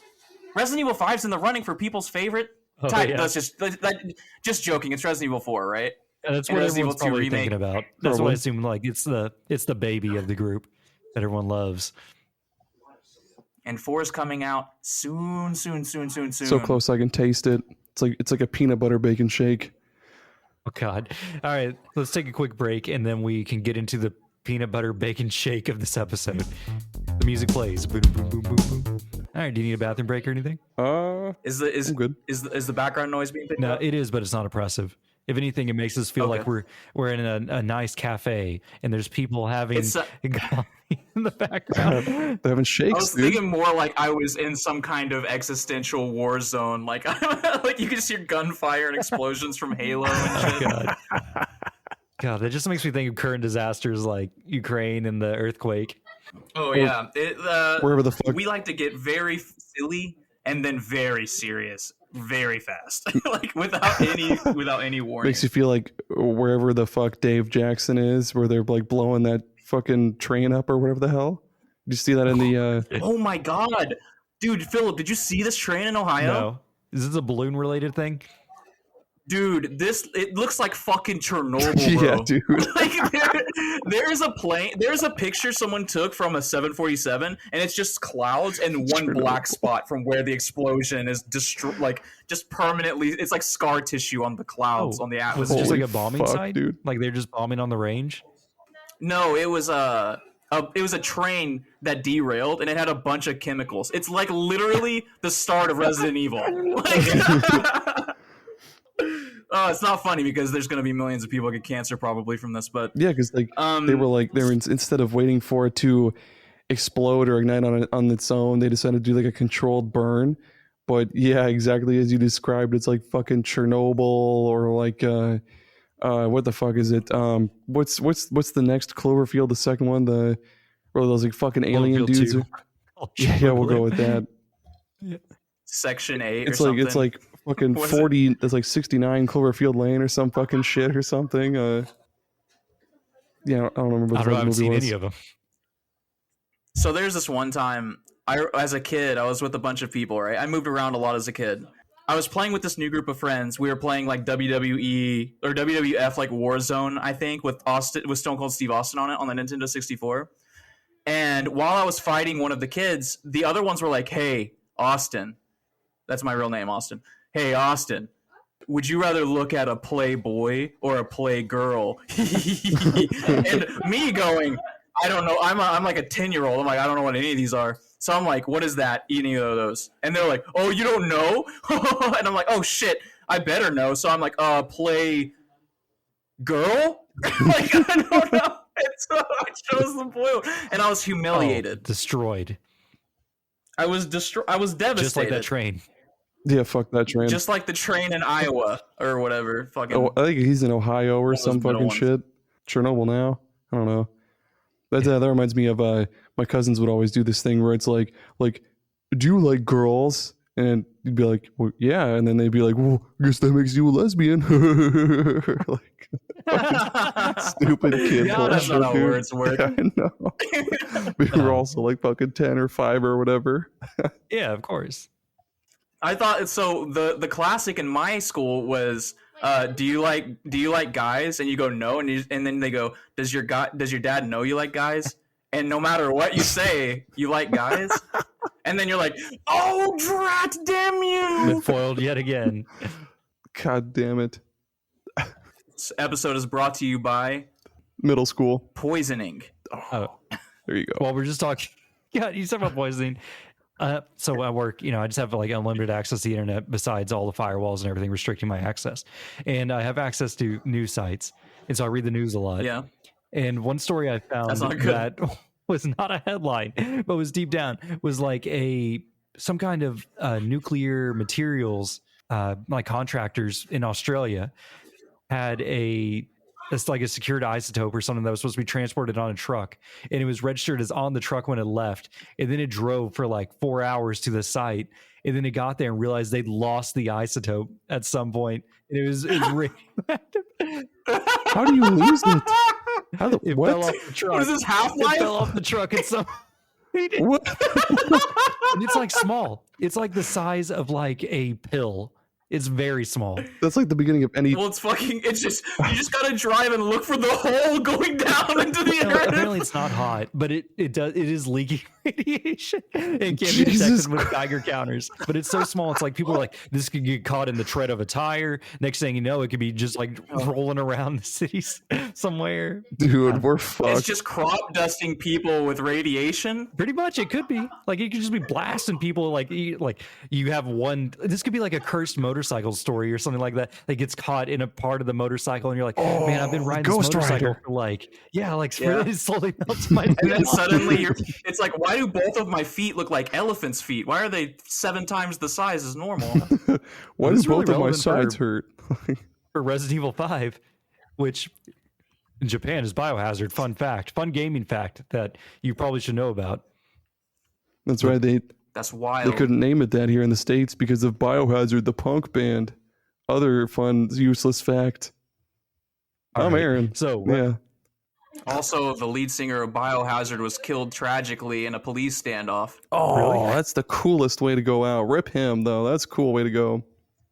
Resident Evil 5's in the running for people's favorite type. Yeah. That's just joking. It's Resident Evil 4, right? And that's And what Resident everyone's Evil 2 probably remake. thinking about. That's what I assume. Like it's the baby of the group that everyone loves. And 4 is coming out soon. So close I can taste it. It's like a peanut butter bacon shake. Oh God! All right, let's take a quick break and then we can get into the peanut butter bacon shake of this episode. The music plays. Boom, boom, boom, boom, boom. All right, do you need a bathroom break or anything? I'm good. Is the background noise being picked No, up? it is, but it's not oppressive. If anything, it makes us feel like we're in a nice cafe and there's people having coffee in the background. They're having shakes, I was dude. thinking more like I was in some kind of existential war zone. Like you could just hear gunfire and explosions from Halo and shit. God. God, that just makes me think of current disasters like Ukraine and the earthquake. Oh yeah, Wherever the fuck. we like to get very silly and then very serious very fast, like without any warning. Makes you feel like wherever the fuck Dave Jackson is, where they're like blowing that fucking train up or whatever the hell. Did you see that in the? Oh my god, dude, Phillip, did you see this train in Ohio? No, is this a balloon related thing? Dude, it looks like fucking Chernobyl, bro. Yeah, dude. Like there's a plane. There's a picture someone took from a 747, and it's just clouds and one black spot from where the explosion is just permanently. It's like scar tissue on the clouds on the Was atmosphere. it just like Holy a bombing fuck, site? dude. Like they're just bombing on the range? No, it was a train that derailed, and it had a bunch of chemicals. It's like literally the start of Resident Evil. Like, it's not funny because there's gonna be millions of people get cancer probably from this, but Yeah, because like they were instead of waiting for it to explode or ignite on its own, they decided to do like a controlled burn. But yeah, exactly as you described, it's like fucking Chernobyl or like what the fuck is it? What's the next Cloverfield? The second one, those like fucking alien Cloverfield dudes. 2. Yeah, we'll go with that. Yeah. Section 8 It's or like something. it's like fucking Was 40. It's like 69 Cloverfield Lane or some fucking shit or something. Yeah, I don't remember I what the haven't movie seen was. any of them. So there's this one time, as a kid, I was with a bunch of people, right? I moved around a lot as a kid. I was playing with this new group of friends. We were playing like WWE or WWF, like Warzone, I think, with Stone Cold Steve Austin on it on the Nintendo 64. And while I was fighting one of the kids, the other ones were like, "Hey, Austin," that's my real name, Austin. "Hey, Austin, would you rather look at a playboy or a playgirl?" And me going, I don't know. I'm like a 10-year-old. I'm like, I don't know what any of these are. So I'm like, what is that? Any of those? And they're like, oh, you don't know? And I'm like, oh shit, I better know. So I'm like, play girl? Like, I don't know. And so I chose the blue, and I was humiliated. Destroyed. I was devastated. Just like that train. Yeah, fuck that train. Just like the train in Iowa or whatever. Fucking. I think he's in Ohio or some fucking shit. Chernobyl now. I don't know. That reminds me of my cousins would always do this thing where it's like, do you like girls? And you'd be like, well, yeah. And then they'd be like, well, I guess that makes you a lesbian. Like, stupid kid. Yeah, that's not how words work. Yeah, I know. We were also like fucking 10 or 5 or whatever. Yeah, of course. I thought so. The classic in my school was, do you like guys? And you go no, and then they go, does your dad know you like guys? And no matter what you say, you like guys. And then you're like, oh, drat damn you! Been foiled yet again. God damn it! This episode is brought to you by middle school poisoning. Oh, there you go. Well, we're just talking. Yeah, you said about poisoning. So at work, I just have like unlimited access to the internet besides all the firewalls and everything restricting my access. And I have access to news sites. And so I read the news a lot. Yeah. And one story I found that was not a headline, but was deep down, was like some kind of nuclear materials, like contractors in Australia had it's like a secured isotope or something that was supposed to be transported on a truck, and it was registered as on the truck when it left, and then it drove for like 4 hours to the site, and then it got there and realized they'd lost the isotope at some point, and it was radioactive. How do you lose it? It fell off the truck. What is this, Half-Life? It fell off the truck and some. What? And it's like small. It's like the size of like a pill. It's very small. That's like the beginning of any. Well, it's just you just gotta drive and look for the hole going down into the earth. Apparently, it's not hot, but it is leaking radiation. It can't be detected with Geiger counters. But it's so small. It's like people are like, this could get caught in the tread of a tire. Next thing you know, it could be just like rolling around the cities somewhere. Dude, we're fucked. It's just crop dusting people with radiation. Pretty much, it could be like it could just be blasting people. Like you have one. This could be like a cursed motorcycle story or something like that. That gets caught in a part of the motorcycle, and you're like, man, I've been riding this motorcycle for really slowly melts my. And then suddenly it's like, why do both of my feet look like elephant's feet? Why are they 7 times the size as normal? Why do both of my sides hurt? For Resident Evil 5, which in Japan is Biohazard. Fun gaming fact that you probably should know about. That's right. That's wild. They couldn't name it that here in the States because of Biohazard, the punk band. Other fun, useless fact. I'm Aaron. So, yeah. Also, the lead singer of Biohazard was killed tragically in a police standoff. Oh, really? That's the coolest way to go out. Rip him, though. That's a cool way to go.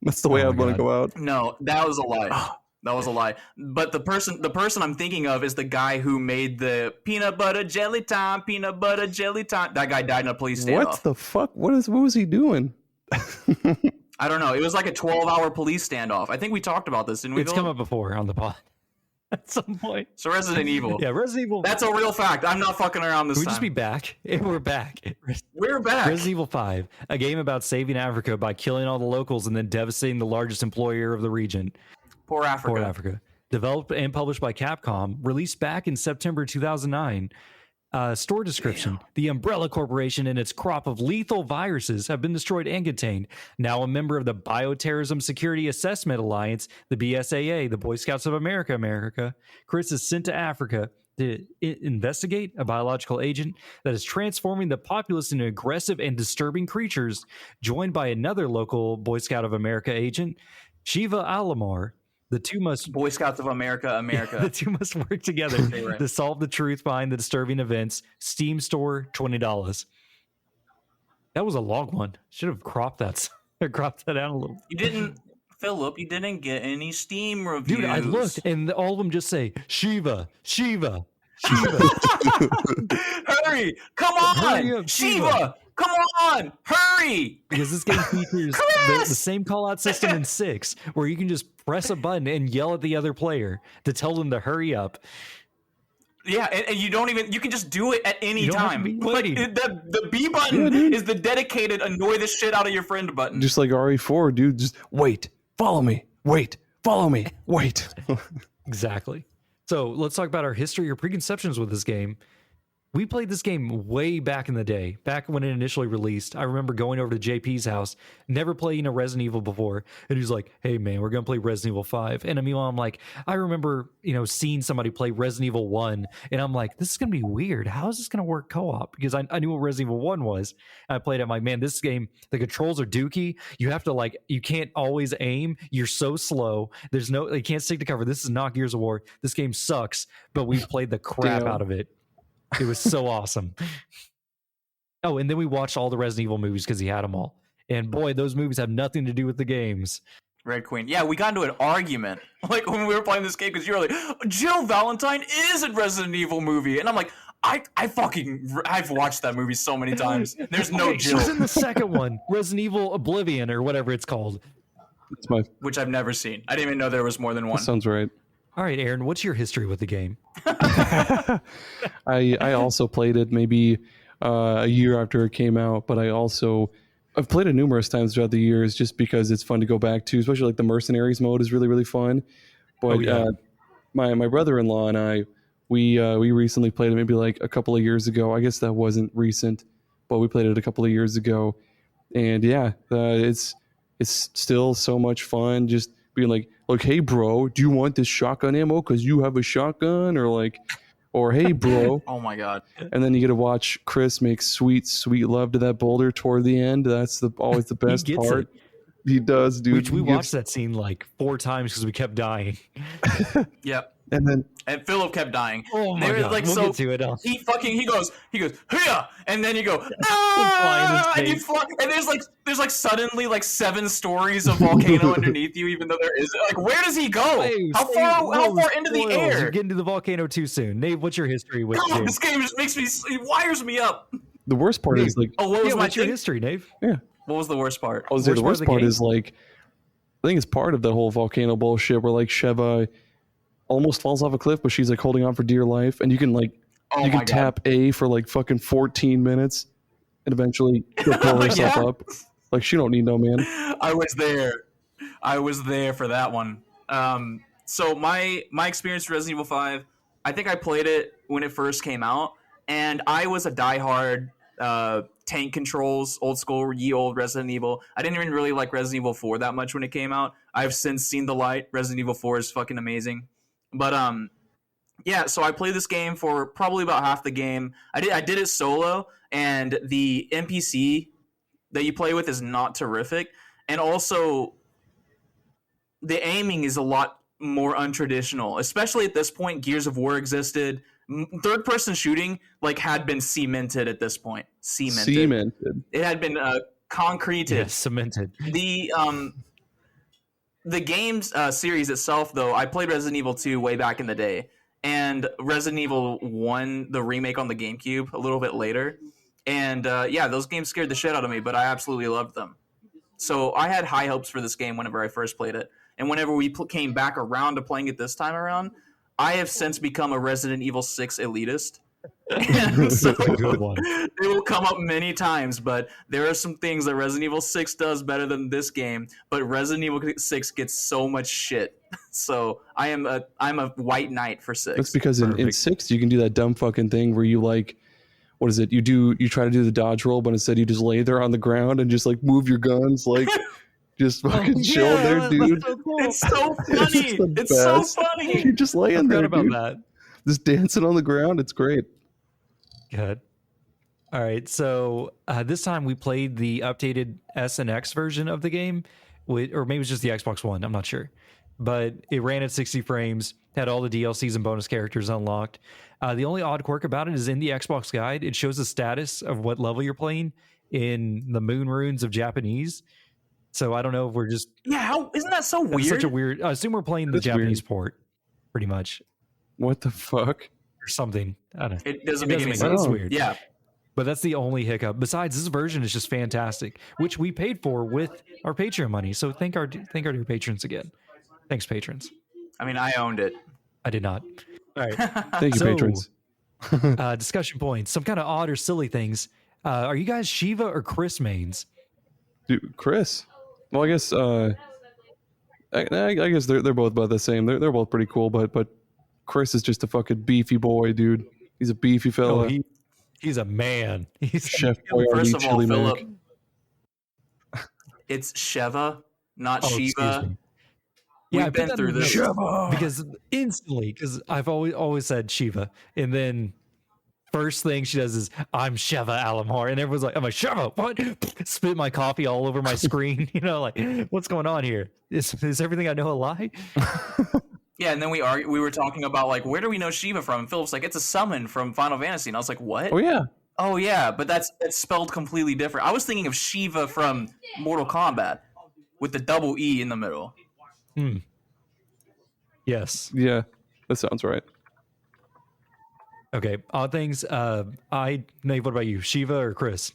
That's the way I'd want to go out. No, that was a lie. That was a lie. But the person I'm thinking of is the guy who made the peanut butter jelly time. That guy died in a police standoff. What the fuck? What was he doing? I don't know. It was like a 12-hour police standoff. I think we talked about this, didn't we? It's come up before on the pod at some point. So Resident Evil. Yeah, Resident Evil. That's a real fact. I'm not fucking around this time. Can we just be back? We're back. We're back. Resident Evil 5, a game about saving Africa by killing all the locals and then devastating the largest employer of the region. Poor Africa. Poor Africa. Developed and published by Capcom, released back in September 2009. Store description. Damn. The Umbrella Corporation and its crop of lethal viruses have been destroyed and contained. Now a member of the Bioterrorism Security Assessment Alliance, the BSAA, the Boy Scouts of America, Chris is sent to Africa to investigate a biological agent that is transforming the populace into aggressive and disturbing creatures, joined by another local Boy Scout of America agent, Shiva Alamar. The two must Boy Scouts of America. the two must work together Right. to solve the truth behind the disturbing events. Steam store, $20. That was a long one. Should have cropped that out a little. You didn't, Phillip. You didn't get any Steam reviews. Dude, I looked, and all of them just say Shiva. Hurry! Come on! Hurry up, Shiva! Come on! Hurry! Because this game features the same call-out system in 6, where you can just press a button and yell at the other player to tell them to hurry up. Yeah, and you don't even, you can just do it at any You don't have to time. be Like, waiting. the B button is the dedicated annoy the shit out of your friend button. Just like RE4, dude. Just wait, follow me, wait, follow me, wait. Exactly. So let's talk about our history or preconceptions with this game. We played this game way back in the day, back when it initially released. I remember going over to JP's house, never playing a Resident Evil before. And he's like, hey, man, we're going to play Resident Evil 5. And meanwhile, I'm like, I remember, seeing somebody play Resident Evil 1. And I'm like, this is going to be weird. How is this going to work co-op? Because I knew what Resident Evil 1 was. And I played it. I'm like, man, this game, the controls are dookie. You have to you can't always aim. You're so slow. You can't stick to cover. This is not Gears of War. This game sucks, but we played the crap out of it. It was so awesome. Oh, and then we watched all the Resident Evil movies because he had them all. And boy, those movies have nothing to do with the games. Red Queen. Yeah, we got into an argument like when we were playing this game because you were like, Jill Valentine is a Resident Evil movie. And I'm like, I've watched that movie so many times. There's no Jill. She's in the second one, Resident Evil Oblivion or whatever it's called. That's which I've never seen. I didn't even know there was more than one. That sounds right. All right, Aaron, what's your history with the game? I also played it maybe a year after it came out, but I've played it numerous times throughout the years just because it's fun to go back to, especially like the Mercenaries mode is really, really fun. But my brother-in-law and I, we recently played it maybe like a couple of years ago. I guess that wasn't recent, but we played it a couple of years ago. And yeah, it's still so much fun just being like, hey, bro, do you want this shotgun ammo because you have a shotgun? Or hey, bro. Oh, my God. And then you get to watch Chris make sweet, sweet love to that boulder toward the end. That's always the best part. He does, dude. Which we watched that scene like 4 times because we kept dying. Yep. And Phillip kept dying. Oh my God. We'll get to it. He goes, hiya, and then you go, and you fly, and there's like suddenly like 7 stories of volcano underneath you, even though there is like, where does he go? How far into the air? You're getting to the volcano too soon. Nave, what's your history with God, this game just it wires me up. the worst part is like, what's your history, Nave? yeah. What was the worst part? I was the worst part is like, I think it's part of the whole volcano bullshit where like Sheva almost falls off a cliff, but she's like holding on for dear life, and you can tap A for like fucking 14 minutes, and eventually she'll pull herself up. Like she don't need no man. I was there for that one. So my experience with Resident Evil 5, I think I played it when it first came out, and I was a diehard tank controls, old school, ye old Resident Evil. I didn't even really like Resident Evil 4 that much when it came out. I've since seen the light. Resident Evil 4 is fucking amazing. But yeah, so I played this game for probably about half the game. I did it solo, and the NPC that you play with is not terrific, and also the aiming is a lot more untraditional. Especially at this point, Gears of War existed. Third-person shooting had been cemented at this point. Cemented. It had been concreted. Yes, cemented. The game's series itself, though, I played Resident Evil 2 way back in the day, and Resident Evil 1, the remake on the GameCube, a little bit later. And yeah, those games scared the shit out of me, but I absolutely loved them. So I had high hopes for this game whenever I first played it. And whenever we came back around to playing it this time around, I have since become a Resident Evil 6 elitist. And so That's a good one. it will come up many times, but there are some things that Resident Evil 6 does better than this game, but Resident Evil 6 gets so much shit. So I'm a white knight for 6. That's because in 6 you can do that dumb fucking thing where you like, what is it? You try to do the dodge roll, but instead you just lay there on the ground and just like move your guns, like just fucking chill there, dude. So cool. It's so funny. It's so funny. You're just laying there, about dude. that. Just dancing on the ground. It's great. Good. All right. So this time we played the updated S and X version of the game, or maybe it's just the Xbox One. I'm not sure. But it ran at 60 frames, had all the DLCs and bonus characters unlocked. The only odd quirk about it is in the Xbox guide, it shows the status of what level you're playing in the moon runes of Japanese. So I don't know if we're just... Yeah, isn't that so weird? Such a weird... I assume we're playing the Japanese port, pretty much. What the fuck? Or something. I don't know. It doesn't make any sense. It's weird. Yeah. But that's the only hiccup. Besides, this version is just fantastic, which we paid for with our Patreon money. So thank our dear patrons again. Thanks, patrons. I mean, I owned it. I did not. All right. Thank you, patrons. Discussion points. Some kind of odd or silly things. Are you guys Shiva or Chris mains? Dude, Chris. Well, I guess I guess they're both about the same. They're both pretty cool, but Chris is just a fucking beefy boy, dude. He's a beefy fella. Oh, he's a man. He's Chef Boyardee First of all, Chili Phillip, Mac. it's Sheva, not excuse Shiva. me. Yeah, We've been through this. because I've always said Shiva, and then first thing she does is I'm Sheva Alamar, and everyone's like, I'm like Sheva, what? Spit my coffee all over my screen. You know, like what's going on here? Is everything I know a lie? Yeah, and then we were talking about like where do we know Shiva from? And Philip's like it's a summon from Final Fantasy, and I was like, what? Oh yeah, but that's spelled completely different. I was thinking of Shiva from Mortal Kombat with the double E in the middle. Yes. Yeah, that sounds right. Okay. Odd things. Nave, what about you? Shiva or Chris?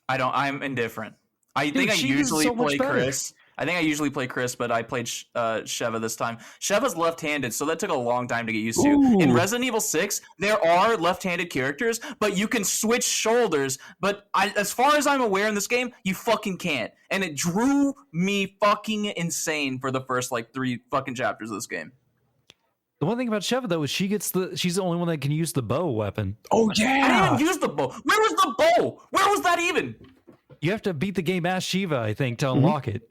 I'm indifferent. I think I usually play Chris. I think I usually play Chris, but I played Sheva this time. Sheva's left-handed, so that took a long time to get used to. Ooh. In Resident Evil 6, there are left-handed characters, but you can switch shoulders. But as far as I'm aware in this game, you fucking can't. And it drew me fucking insane for the first, 3 fucking chapters of this game. The one thing about Sheva, though, is she's the only one that can use the bow weapon. Oh, yeah! I didn't even use the bow. Where was the bow? Where was that even? You have to beat the game as Shiva, I think, to unlock it.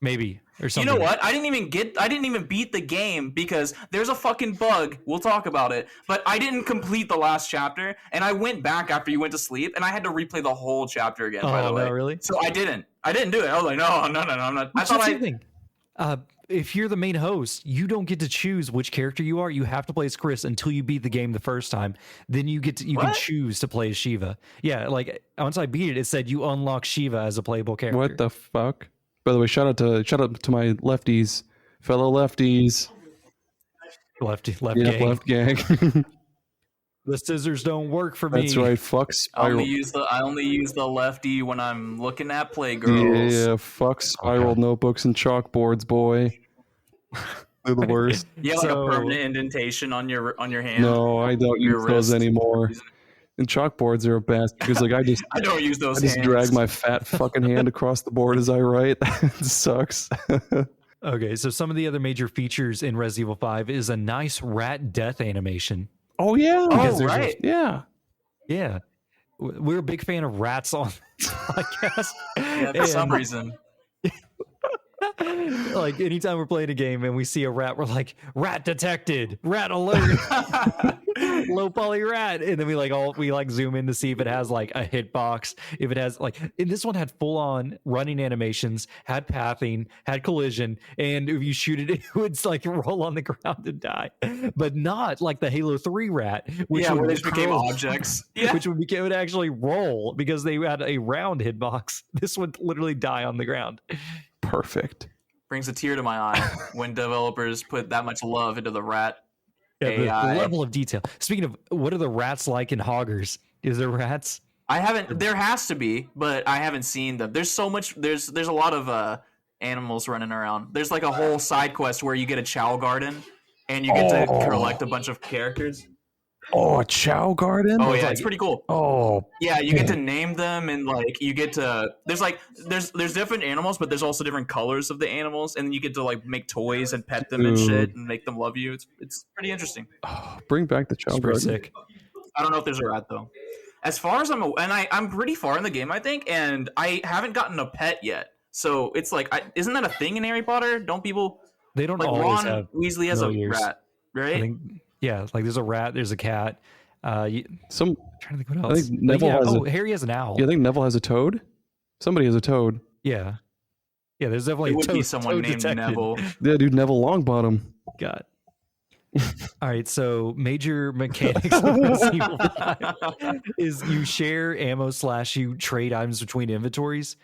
Maybe or something. You know what? I didn't even beat the game because there's a fucking bug. We'll talk about it. But I didn't complete the last chapter, and I went back after you went to sleep, and I had to replay the whole chapter again. By the way, no, really? So I didn't do it. I was like, no, I'm not. I thought if you're the main host, you don't get to choose which character you are. You have to play as Chris until you beat the game the first time. Then you can choose to play as Shiva. Yeah, like once I beat it, it said you unlock Shiva as a playable character. What the fuck? By the way, shout out to my lefties, fellow lefties. Left Yeah, gang. left gang. The scissors don't work for me. That's right. Fuck I Spiral. only use the lefty when I'm looking at Playgirls. Yeah, fuck Spiral notebooks and chalkboards, boy. They're the worst. You have a permanent indentation on your hand. No, I don't use those wrist. anymore. And chalkboards are best because I don't use those. I just drag my fat fucking hand across the board as I write. It sucks. Okay, so some of the other major features in Resident Evil 5 is a nice rat death animation. Oh yeah. Oh right. Yeah. Yeah. We're a big fan of rats on this podcast. Yeah, for some reason. Like anytime we're playing a game and we see a rat, we're like, rat detected, rat alert, low poly rat, and then we zoom in to see if it has like a hitbox, if it has and this one had full on running animations, had pathing, had collision, and if you shoot it, it would roll on the ground and die, but not like the Halo 3 rat, which where they became objects, which would actually roll because they had a round hitbox. This would literally die on the ground. Perfect. Brings a tear to my eye when developers put that much love into the rat The AI. level of detail. Speaking of, what are the rats like in Hoggers? Is there rats? I haven't. There has to be, but I haven't seen them. There's so much. There's a lot of animals running around. There's like a whole side quest where you get a chow garden and you get to collect a bunch of characters. Oh, a Chow Garden. Oh yeah, it's pretty cool. Oh, Yeah, you get to name them, and like you get to there's different animals, but there's also different colors of the animals, and then you get to like make toys and pet them and shit and make them love you. It's pretty interesting. oh, bring back the Chow It's pretty Garden. sick. I don't know if there's a rat though. As far as I'm pretty far in the game, I think, and I haven't gotten a pet yet. So it's like, isn't that a thing in Harry Potter? Don't people? They don't Like always Ron have Weasley has a familiars. rat, right? I think, yeah, like there's a rat, there's a cat. I'm Some, trying to think what I else. think Neville has Harry has an owl. yeah, I think Neville has a toad. Somebody has a toad. Yeah. Yeah, there's definitely It a would toad, be someone toad named detected. Neville. Yeah, dude, Neville Longbottom. God. All right, so major mechanics of Resident Evil 5 is you share ammo / you trade items between inventories.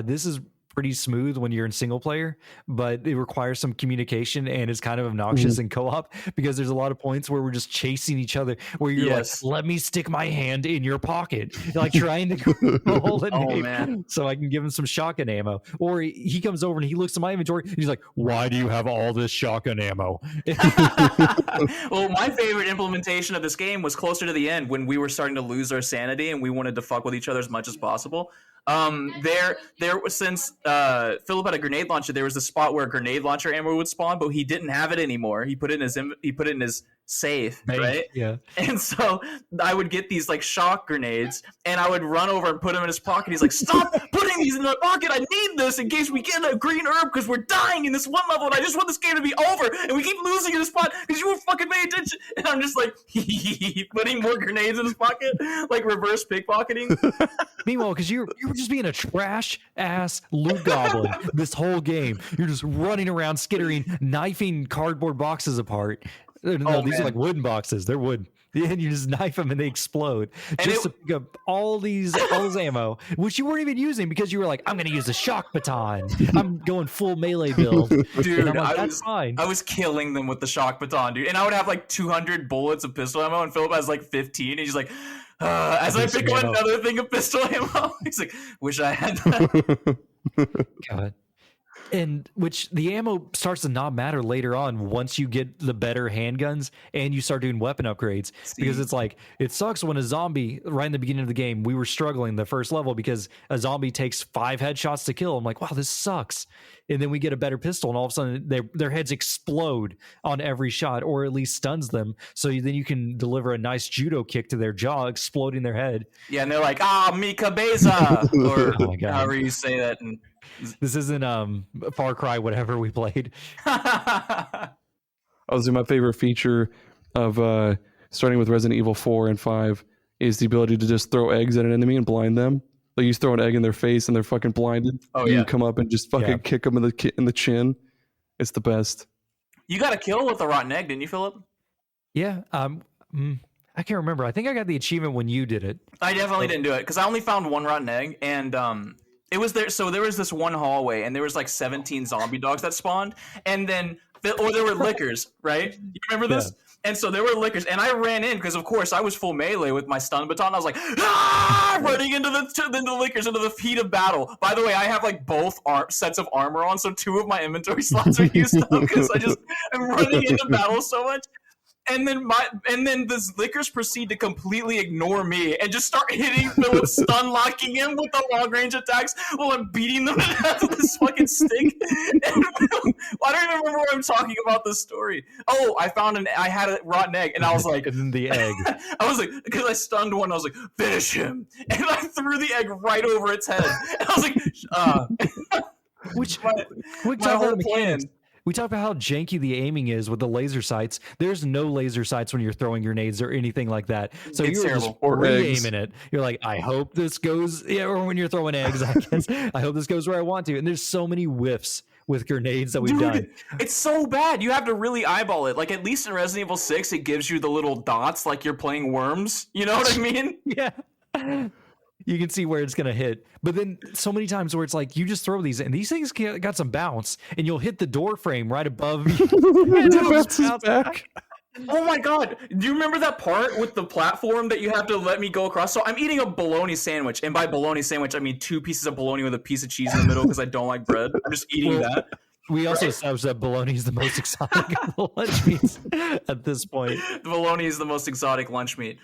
This is pretty smooth when you're in single player, but it requires some communication and is kind of obnoxious in co-op because there's a lot of points where we're just chasing each other where you're like, let me stick my hand in your pocket, like trying to hold it man. so I can give him some shotgun ammo. Or he comes over and he looks at my inventory and he's like, why do you have all this shotgun ammo? Well, my favorite implementation of this game was closer to the end when we were starting to lose our sanity and we wanted to fuck with each other as much as possible. Since Phillip had a grenade launcher, there was a spot where a grenade launcher ammo would spawn, but he didn't have it anymore. He put it in his safe, right? Yeah. And so I would get these like shock grenades, and I would run over and put them in his pocket. He's like, "Stop putting these in my pocket! I need this in case we get a green herb because we're dying in this one level, and I just want this game to be over. And we keep losing in this spot because you won't fucking pay attention." And I'm just like putting more grenades in his pocket, like reverse pickpocketing. Meanwhile, because you were just being a trash ass loot goblin this whole game. You're just running around, skittering, knifing cardboard boxes apart. No, these are like wooden boxes. They're wood. And you just knife them and they explode. Just to pick up all this ammo, which you weren't even using because you were like, I'm going to use a shock baton. I'm going full melee build. Dude, and I'm like, that's fine. I was killing them with the shock baton, dude. And I would have like 200 bullets of pistol ammo, and Phillip has like 15. And he's like, as I pick up another thing of pistol ammo, he's like, wish I had that. God. And which the ammo starts to not matter later on once you get the better handguns and you start doing weapon upgrades. Because it's like, it sucks when a zombie, right in the beginning of the game, we were struggling the first level because a zombie takes 5 headshots to kill. I'm like, wow, this sucks. And then we get a better pistol and all of a sudden their heads explode on every shot, or at least stuns them. So then you can deliver a nice judo kick to their jaw, exploding their head. Yeah, and they're like, Mika Beza, or Oh my God. however you say that. And This isn't Far Cry, whatever we played. I was in my favorite feature of starting with Resident Evil 4 and 5 is the ability to just throw eggs at an enemy and blind them. Like you throw an egg in their face and they're fucking blinded. Oh, you yeah. can come up and just fucking kick them in the chin. It's the best. You got a kill with a rotten egg, didn't you, Phillip? Yeah. I can't remember. I think I got the achievement when you did it. I definitely didn't do it because I only found one rotten egg, and it was there. So there was this one hallway, and there was like 17 zombie dogs that spawned, and then or there were lickers, right? You remember this? Yeah. And so there were lickers, and I ran in because, of course, I was full melee with my stun baton. I was like, running into the lickers, into the heat of battle. By the way, I have like both sets of armor on, so 2 of my inventory slots are used up because I'm running into battle so much. And then the lickers proceed to completely ignore me and just start hitting Phillip, stun locking him with the long range attacks while I'm beating them to death with this fucking stick. And I don't even remember why I'm talking about this story. Oh, I had a rotten egg, and I was like, And then the egg. I was like, because I stunned one, I was like, finish him, and I threw the egg right over its head. And I was like, Which my whole plan. We talked about how janky the aiming is with the laser sights. There's no laser sights when you're throwing grenades or anything like that. So It's you're terrible. just Or eggs. re-aiming it. You're like, I hope this goes. Yeah, or when you're throwing eggs, I guess. I hope this goes where I want to. And there's so many whiffs with grenades that we've done. It's so bad. You have to really eyeball it. Like, at least in Resident Evil 6, it gives you the little dots like you're playing Worms. You know what I mean? Yeah. You can see where it's going to hit. But then so many times where it's like, you just throw these, and these things got some bounce, and you'll hit the door frame right above you. Back. Oh my god. Do you remember that part with the platform that you have to let me go across? So I'm eating a bologna sandwich, and by bologna sandwich, I mean 2 pieces of bologna with a piece of cheese in the middle because I don't like bread. I'm just eating that. We also established that bologna is the most exotic of the lunch meats at this point. The bologna is the most exotic lunch meat,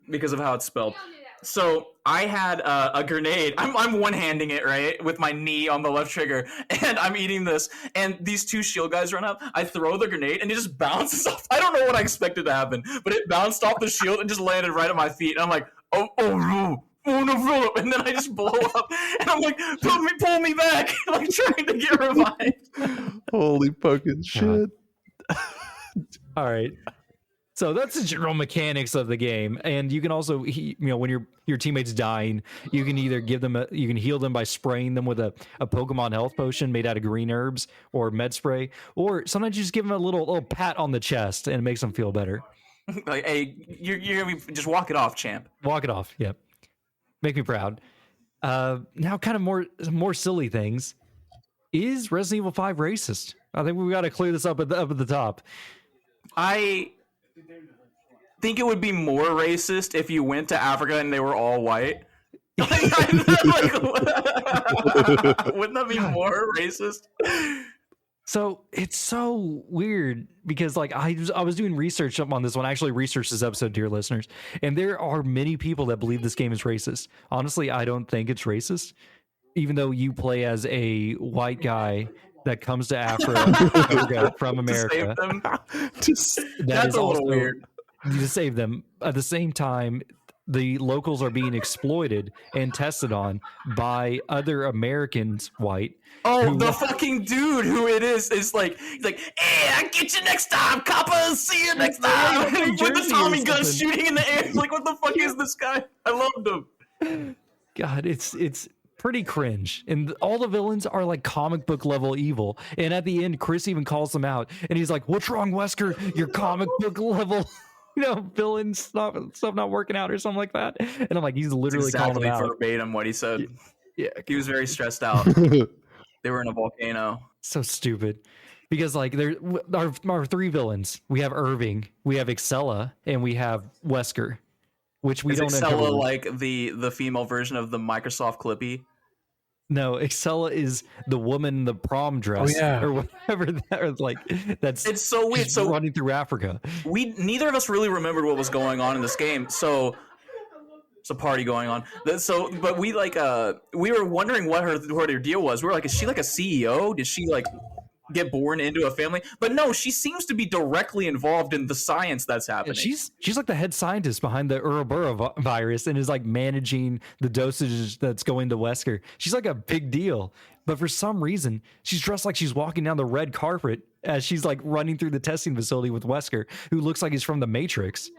because of how it's spelled. So I had a grenade. I'm one-handing it, right, with my knee on the left trigger, and I'm eating this. And these two shield guys run up. I throw the grenade, and it just bounces off. I don't know what I expected to happen, but it bounced off the shield and just landed right at my feet. And I'm like, oh no. Oh no, Phillip! And then I just blow up, and I'm like, pull me back, like trying to get revived. Holy fucking shit! All right, so that's the general mechanics of the game, and you can also, when your teammate's dying, you can either you can heal them by spraying them with a Pokemon health potion made out of green herbs or med spray, or sometimes you just give them a little pat on the chest and it makes them feel better. Like, hey, you're gonna be, just walk it off, champ. Walk it off. Yep. Make me proud. Now, kind of more silly things. Is Resident Evil 5 racist? I think we got to clear this up at the top. I think it would be more racist if you went to Africa and they were all white. Wouldn't that be more racist? So it's so weird because I was doing research up on this one. I actually researched this episode, dear listeners, and there are many people that believe this game is racist. Honestly, I don't think it's racist, even though you play as a white guy that comes to Africa from America. To save them. That's a little weird. To save them. At the same time, the locals are being exploited and tested on by other Americans, white. Oh, the fucking dude who it is like, he's like, hey, I get you next time, coppers. See you next time. With the Tommy gun shooting in the air. Like, what the fuck is this guy? I loved him. God, it's pretty cringe. And all the villains are like comic book level evil. And at the end, Chris even calls them out. And he's like, what's wrong, Wesker? Your comic book level villain stuff not working out or something like that. And I'm like, he's literally calling them out. Verbatim what he said. Yeah. He was very stressed out. They were in a volcano. So stupid. Because there our three villains. We have Irving, we have Excella, and we have Wesker. Which we don't know. Excella like the female version of the Microsoft Clippy? No, Excella is the woman in the prom dress, or whatever. That's it's so weird. So running through Africa, neither of us really remembered what was going on in this game. So it's a party going on. So, but we we were wondering what her deal was. We were like, is she like a CEO? Did she like get born into a family? But no, she seems to be directly involved in the science that's happening. She's like the head scientist behind the Ouroboros virus and is like managing the dosage that's going to Wesker. She's like a big deal, but for some reason she's dressed like she's walking down the red carpet as she's like running through the testing facility with Wesker, who looks like he's from the Matrix.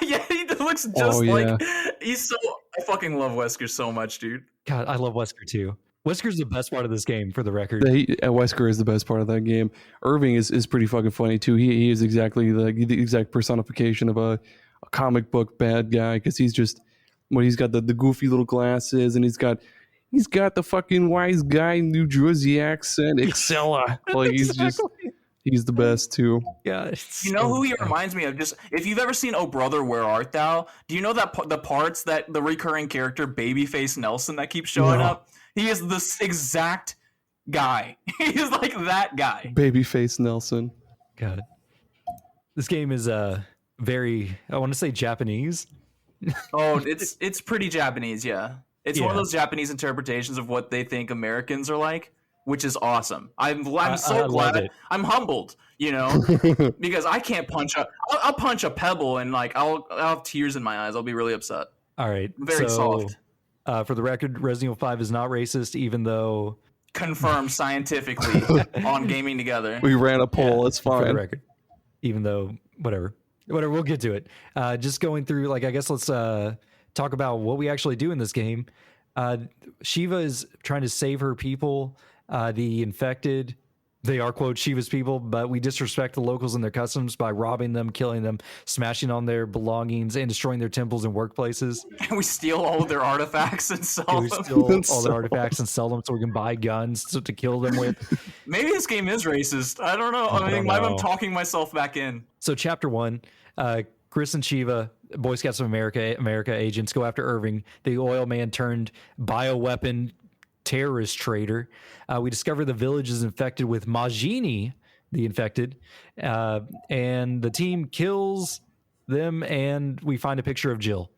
Yeah, he looks just like he's so. I fucking love Wesker so much, dude. God, I love Wesker too. Wesker's the best part of this game, for the record. Wesker is the best part of that game. Irving is pretty fucking funny too. He is exactly the exact personification of a comic book bad guy, because he's just he's got the goofy little glasses, and he's got the fucking wise guy New Jersey accent, Excella. Like he's the best too. Yeah, you know who he reminds me of? Just if you've ever seen Oh Brother, Where Art Thou? Do you know that the parts that the recurring character Babyface Nelson that keeps showing up? He is the exact guy. He's like that guy. Babyface Nelson. God. This game is very, I want to say Japanese. Oh, it's pretty Japanese, yeah. It's one of those Japanese interpretations of what they think Americans are like, which is awesome. I'm so glad. I'm humbled, because I can't I'll punch a pebble and I'll have tears in my eyes. I'll be really upset. All right. Very soft. For the record, Resident Evil 5 is not racist, even though... Confirmed scientifically on Gaming Together. We ran a poll. It's fine. For the record. Even though, whatever, we'll get to it. Just going through, I guess let's talk about what we actually do in this game. Shiva is trying to save her people, the infected. They are, quote, Shiva's people, but we disrespect the locals and their customs by robbing them, killing them, smashing on their belongings, and destroying their temples and workplaces. And we steal all of their artifacts and sell them. We steal all their artifacts and sell them so we can buy guns to kill them with. Maybe this game is racist. I don't know. I mean, I'm talking myself back in. So chapter 1, Chris and Shiva, Boy Scouts of America agents, go after Irving, the oil man turned bioweapon terrorist traitor. We discover the village is infected with Majini, the infected, and the team kills them, and we find a picture of Jill.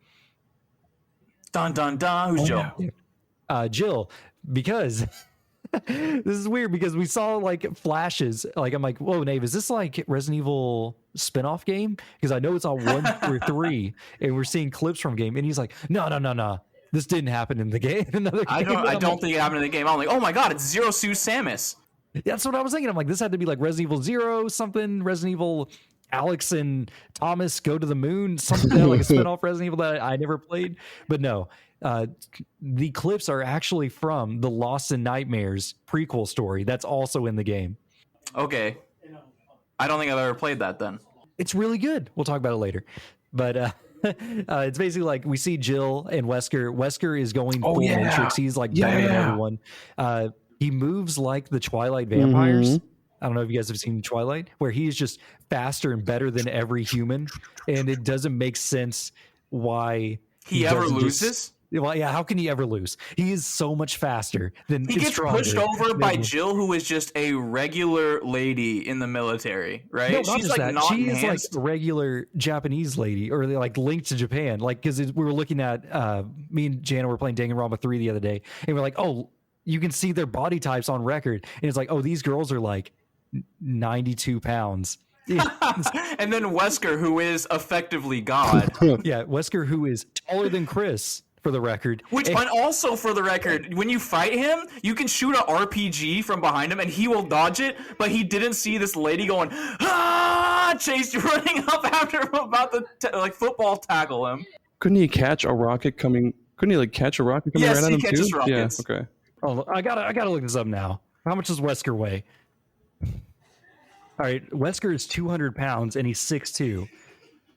Dun dun dun. Who's Jill? Jill, because this is weird because we saw like flashes. Like I'm like, whoa, Nave, is this like Resident Evil spinoff game? Because I know it's on 1 through 3, and we're seeing clips from game. And he's like, no. This didn't happen in the game. I don't think it happened in the game. I'm like, oh my god, it's Zero Suit Samus. That's what I was thinking. I'm like, this had to be like Resident Evil 0 something, Resident Evil Alex and Thomas go to the moon, something like a spinoff Resident Evil that I never played. But no, the clips are actually from the Lost in Nightmares prequel story that's also in the game. Okay. I don't think I've ever played that then. It's really good. We'll talk about it later. But it's basically like we see Jill and Wesker. Wesker is going full Matrix. He's like down everyone. He moves like the Twilight vampires. I don't know if you guys have seen Twilight, where he is just faster and better than every human. And it doesn't make sense why he ever loses. Well, yeah, how can he ever lose? He is so much faster than he gets pushed over by Jill, who is just a regular lady in the military, right? No, she's like not she is like a regular Japanese lady, or like linked to Japan. Like because we were looking at me and Jana were playing Danganronpa 3 the other day, and we're like, oh, you can see their body types on record, and it's like, oh, these girls are like 92 pounds. And then Wesker, who is effectively God. Yeah, Wesker, who is taller than Chris. For the record. And also for the record, when you fight him, you can shoot an RPG from behind him and he will dodge it, but he didn't see this lady going, chase you running up after him about to like football tackle him. Couldn't he catch a rocket coming? Couldn't he like catch a rocket coming right at him too? Yes, he catches rockets. Yeah, okay. Oh, I gotta look this up now. How much does Wesker weigh? All right, Wesker is 200 pounds and he's 6'2".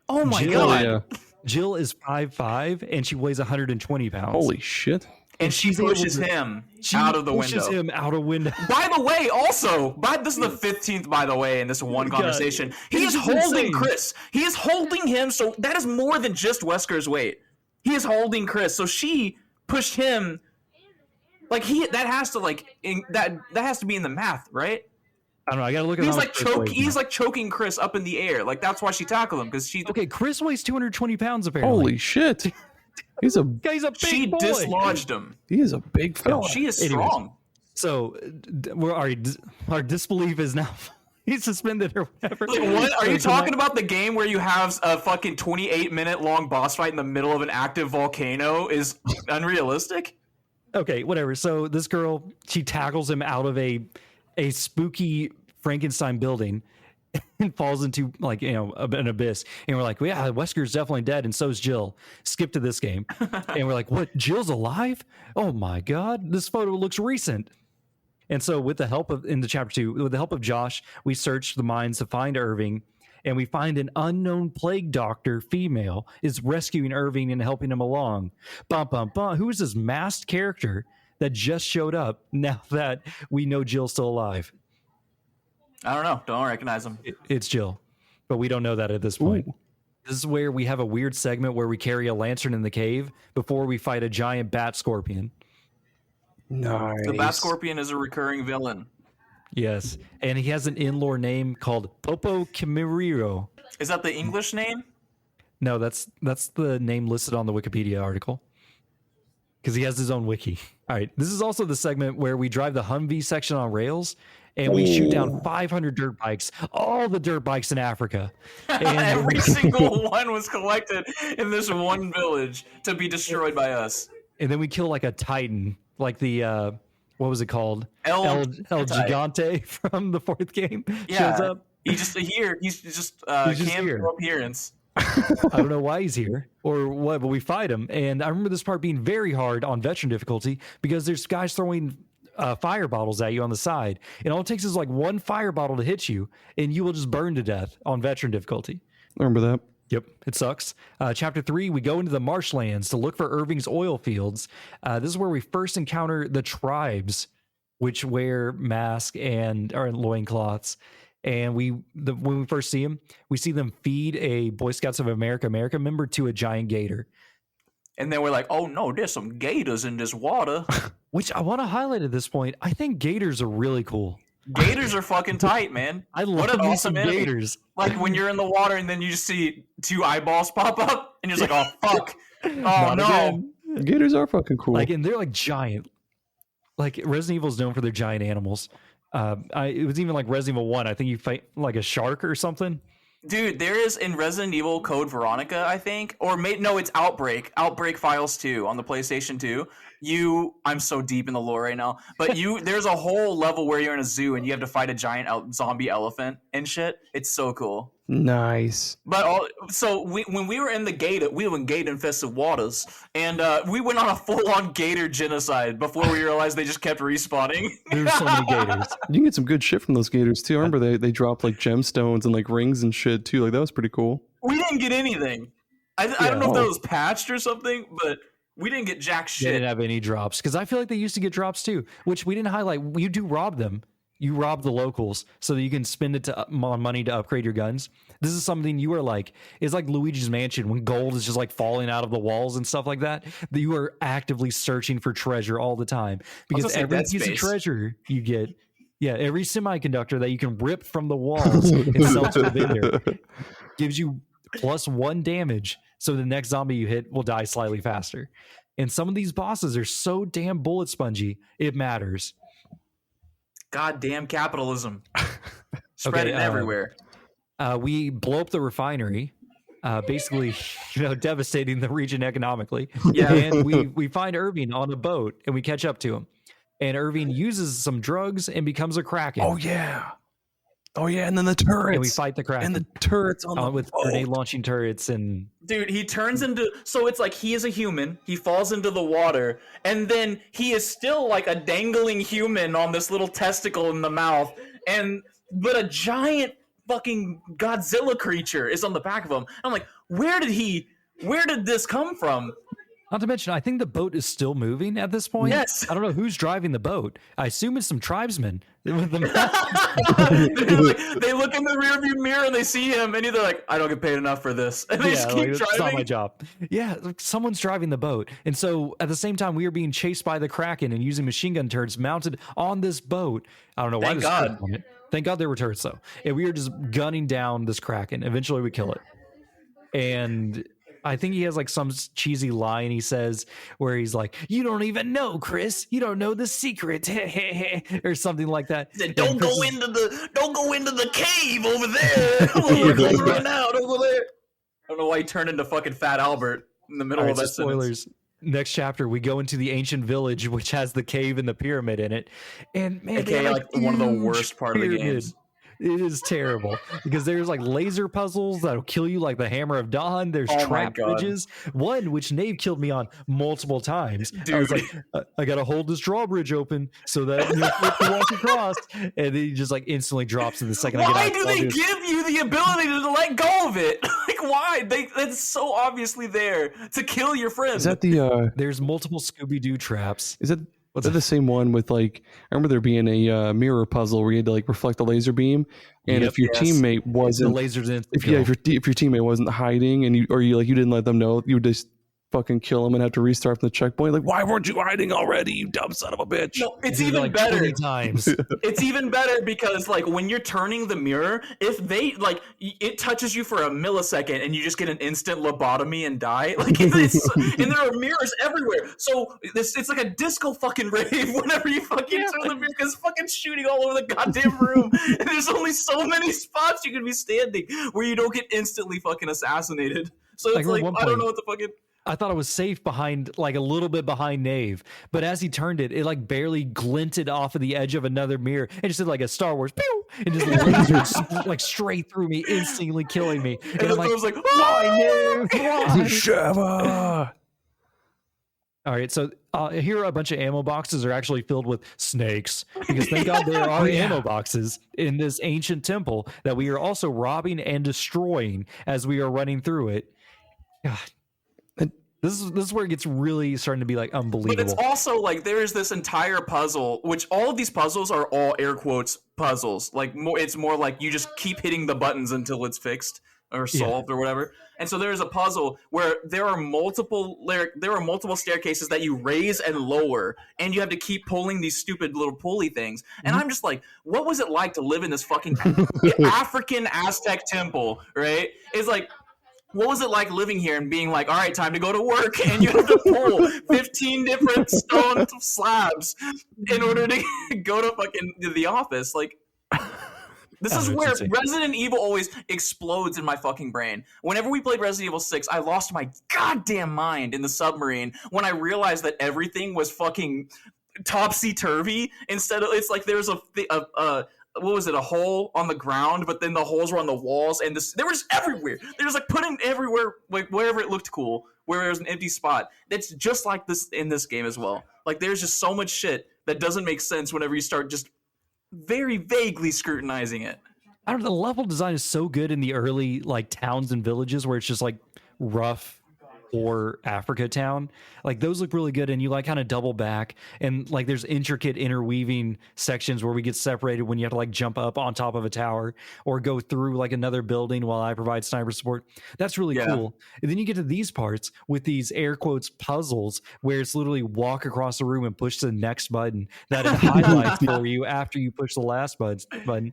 Oh my god. Yeah. Jill is 5'5", and she weighs 120 pounds. Holy shit. And she pushes him out of the window. Pushes him out of window. By the way, also, this is the 15th, by the way, in this one conversation. He is holding Chris. He is holding him, so that is more than just Wesker's weight. He is holding Chris, so she pushed him. Like, that has to be in the math, right? I don't know. I gotta look at. He's like choking Chris up in the air. Like that's why she tackled him because she. Okay, Chris weighs 220 pounds apparently. Holy shit! He's a big She boy. Dislodged him. He is a big fella. She is strong. So, our disbelief is now. He's suspended or whatever. Like, what are you talking about? The game where you have a fucking 28-minute long boss fight in the middle of an active volcano is unrealistic. Okay, whatever. So this girl, she tackles him out of a spooky Frankenstein building and falls into like, an abyss. And we're like, well, yeah, Wesker's definitely dead. And so's Jill. Skip to this game. And we're like, what? Jill's alive? Oh my God. This photo looks recent. And so with the help of, into chapter 2, with the help of Josh, we search the mines to find Irving. And we find an unknown plague doctor, female, is rescuing Irving and helping him along. Bum, bum, bum. Who is this masked character that just showed up now that we know Jill's still alive? I don't know. Don't recognize him. It's Jill, but we don't know that at this point. Ooh. This is where we have a weird segment where we carry a lantern in the cave before we fight a giant bat scorpion. Nice. The bat scorpion is a recurring villain. Yes, and he has an in-lore name called Popo Kimiriro. Is that the English name? No, that's the name listed on the Wikipedia article. Because he has his own wiki. All right, this is also the segment where we drive the Humvee section on rails, and we shoot down 500 dirt bikes, all the dirt bikes in Africa. And every single one was collected in this one village to be destroyed by us. And then we kill like a Titan, like the... what was it called? El Gigante from the fourth game. Yeah, shows up. He's just cameo appearance. I don't know why he's here or what, but we fight him. And I remember this part being very hard on veteran difficulty because there's guys throwing fire bottles at you on the side. And all it takes is like one fire bottle to hit you and you will just burn to death on veteran difficulty. I remember that. Yep, it sucks. Chapter 3, we go into the marshlands to look for Irving's oil fields. This is where we first encounter the tribes, which wear masks and are loincloths. And when we first see them, we see them feed a Boy Scouts of America member to a giant gator. And then we're like, oh no, there's some gators in this water. Which I want to highlight at this point. I think gators are really cool. Gators are fucking tight, man. I love what an awesome enemy. Gators. Like when you're in the water and then you just see 2 eyeballs pop up and you're just like, oh fuck. Oh no. Again. Gators are fucking cool. Like, and they're like giant. Like Resident Evil is known for their giant animals. It was even like Resident Evil 1. I think you fight like a shark or something. Dude, there is in Resident Evil Code Veronica, I think, or no, it's Outbreak Files 2 on the PlayStation 2. I'm so deep in the lore right now, but there's a whole level where you're in a zoo and you have to fight a giant zombie elephant and shit. It's so cool. Nice. But when we were in the we were in gate-infested waters, and we went on a full-on gator genocide before we realized they just kept respawning. There's so many gators. You can get some good shit from those gators too. I remember they dropped like gemstones and like rings and shit too. Like that was pretty cool. We didn't get anything. I don't know if that was patched or something, but we didn't get jack shit. They didn't have any drops because I feel like they used to get drops too, which we didn't highlight. You do rob them. You rob the locals so that you can spend it on money to upgrade your guns. This is something you are like, it's like Luigi's Mansion when gold is just like falling out of the walls and stuff like that. That you are actively searching for treasure all the time because every piece of treasure you get, every semiconductor that you can rip from the walls and sell to a vendor gives you +1 damage. So the next zombie you hit will die slightly faster. And some of these bosses are so damn bullet spongy, it matters. Goddamn capitalism. Spread it everywhere. We blow up the refinery, basically, devastating the region economically. Yeah. And we find Irving on a boat and we catch up to him. And Irving uses some drugs and becomes a Kraken. Oh yeah. And then the turrets. And we fight the Kraken. And the turrets on the with grenade launching turrets and dude, he turns into so it's like he is a human, he falls into the water, and then he is still like a dangling human on this little testicle in the mouth, but a giant fucking Godzilla creature is on the back of him. I'm like, where did this come from? Not to mention, I think the boat is still moving at this point. Yes. I don't know who's driving the boat. I assume it's some tribesmen. They look in the rearview mirror and they see him, and they're like, "I don't get paid enough for this," and they just keep driving. It's not my job. Yeah, someone's driving the boat, and so at the same time, we are being chased by the Kraken and using machine gun turrets mounted on this boat. I don't know why. Thank God. Thank God there were turrets though, and we are just gunning down this Kraken. Eventually, we kill it, and I think he has like some cheesy line he says where he's like, "You don't even know, Chris. You don't know the secret," or something like that. Don't go into the cave over there. We're going right now over there. I don't know why he turned into fucking Fat Albert in the middle of that spoilers. Next chapter, we go into the ancient village, which has the cave and the pyramid in it, and man, AKA like one of the worst part of the games. It is terrible because there's like laser puzzles that'll kill you like the Hammer of Dawn. There's trap bridges. One which Nave killed me on multiple times. Dude. I was like, I gotta hold this drawbridge open so that you can walk across, and then he just like instantly drops in the second. Why do they give you the ability to let go of it? Like why? That's so obviously there to kill your friend. Is that the? There's multiple Scooby-Doo traps. Is it? Is that the same one with like? I remember there being a mirror puzzle where you had to like reflect the laser beam, and if your teammate wasn't, the lasers in. If your teammate wasn't hiding and you didn't let them know, you would just fucking kill them and have to restart from the checkpoint. Like, why weren't you hiding already, you dumb son of a bitch? No, it's even like better. 20 times. It's even better because like when you're turning the mirror, if they like it touches you for a millisecond and you just get an instant lobotomy and die. Like and there are mirrors everywhere. So it's like a disco fucking rave whenever you fucking turn the mirror because it's fucking shooting all over the goddamn room. And there's only so many spots you can be standing where you don't get instantly fucking assassinated. So it's like I don't know what the fucking I thought it was safe behind, like a little bit behind Nave, but as he turned it, it like barely glinted off of the edge of another mirror and just did like a Star Wars, pew, and just lasered like straight through me, instantly killing me. And I'm like, why Nave? Why? All right, so here a bunch of ammo boxes are actually filled with snakes because thank God there are ammo boxes in this ancient temple that we are also robbing and destroying as we are running through it. God. This is where it gets really starting to be like unbelievable. But it's also like there is this entire puzzle, which all of these puzzles are all air quotes puzzles. Like it's more like you just keep hitting the buttons until it's fixed or solved or whatever. And so there's a puzzle where there are multiple staircases that you raise and lower, and you have to keep pulling these stupid little pulley things. And I'm just like, what was it like to live in this fucking African Aztec temple, right? It's like, what was it like living here and being like, all right, time to go to work, and you have to pull 15 different stone slabs in order to go to fucking the office? Like, this is where Resident Evil always explodes in my fucking brain. Whenever we played Resident Evil 6, I lost my goddamn mind in the submarine when I realized that everything was fucking topsy-turvy. Instead of, it's like there's a what was it, a hole on the ground, but then the holes were on the walls, and they were just everywhere. They were just like putting everywhere, like wherever it looked cool, where there was an empty spot. That's just like this in this game as well. Like, there's just so much shit that doesn't make sense whenever you start just very vaguely scrutinizing it. I don't know, the level design is so good in the early like towns and villages where it's just like rough or Africa town. Like, those look really good, and you like kind of double back, and like there's intricate interweaving sections where we get separated when you have to like jump up on top of a tower or go through like another building while I provide sniper support. That's really cool. And then you get to these parts with these air quotes puzzles where it's literally walk across the room and push the next button that it highlights for you after you push the last button.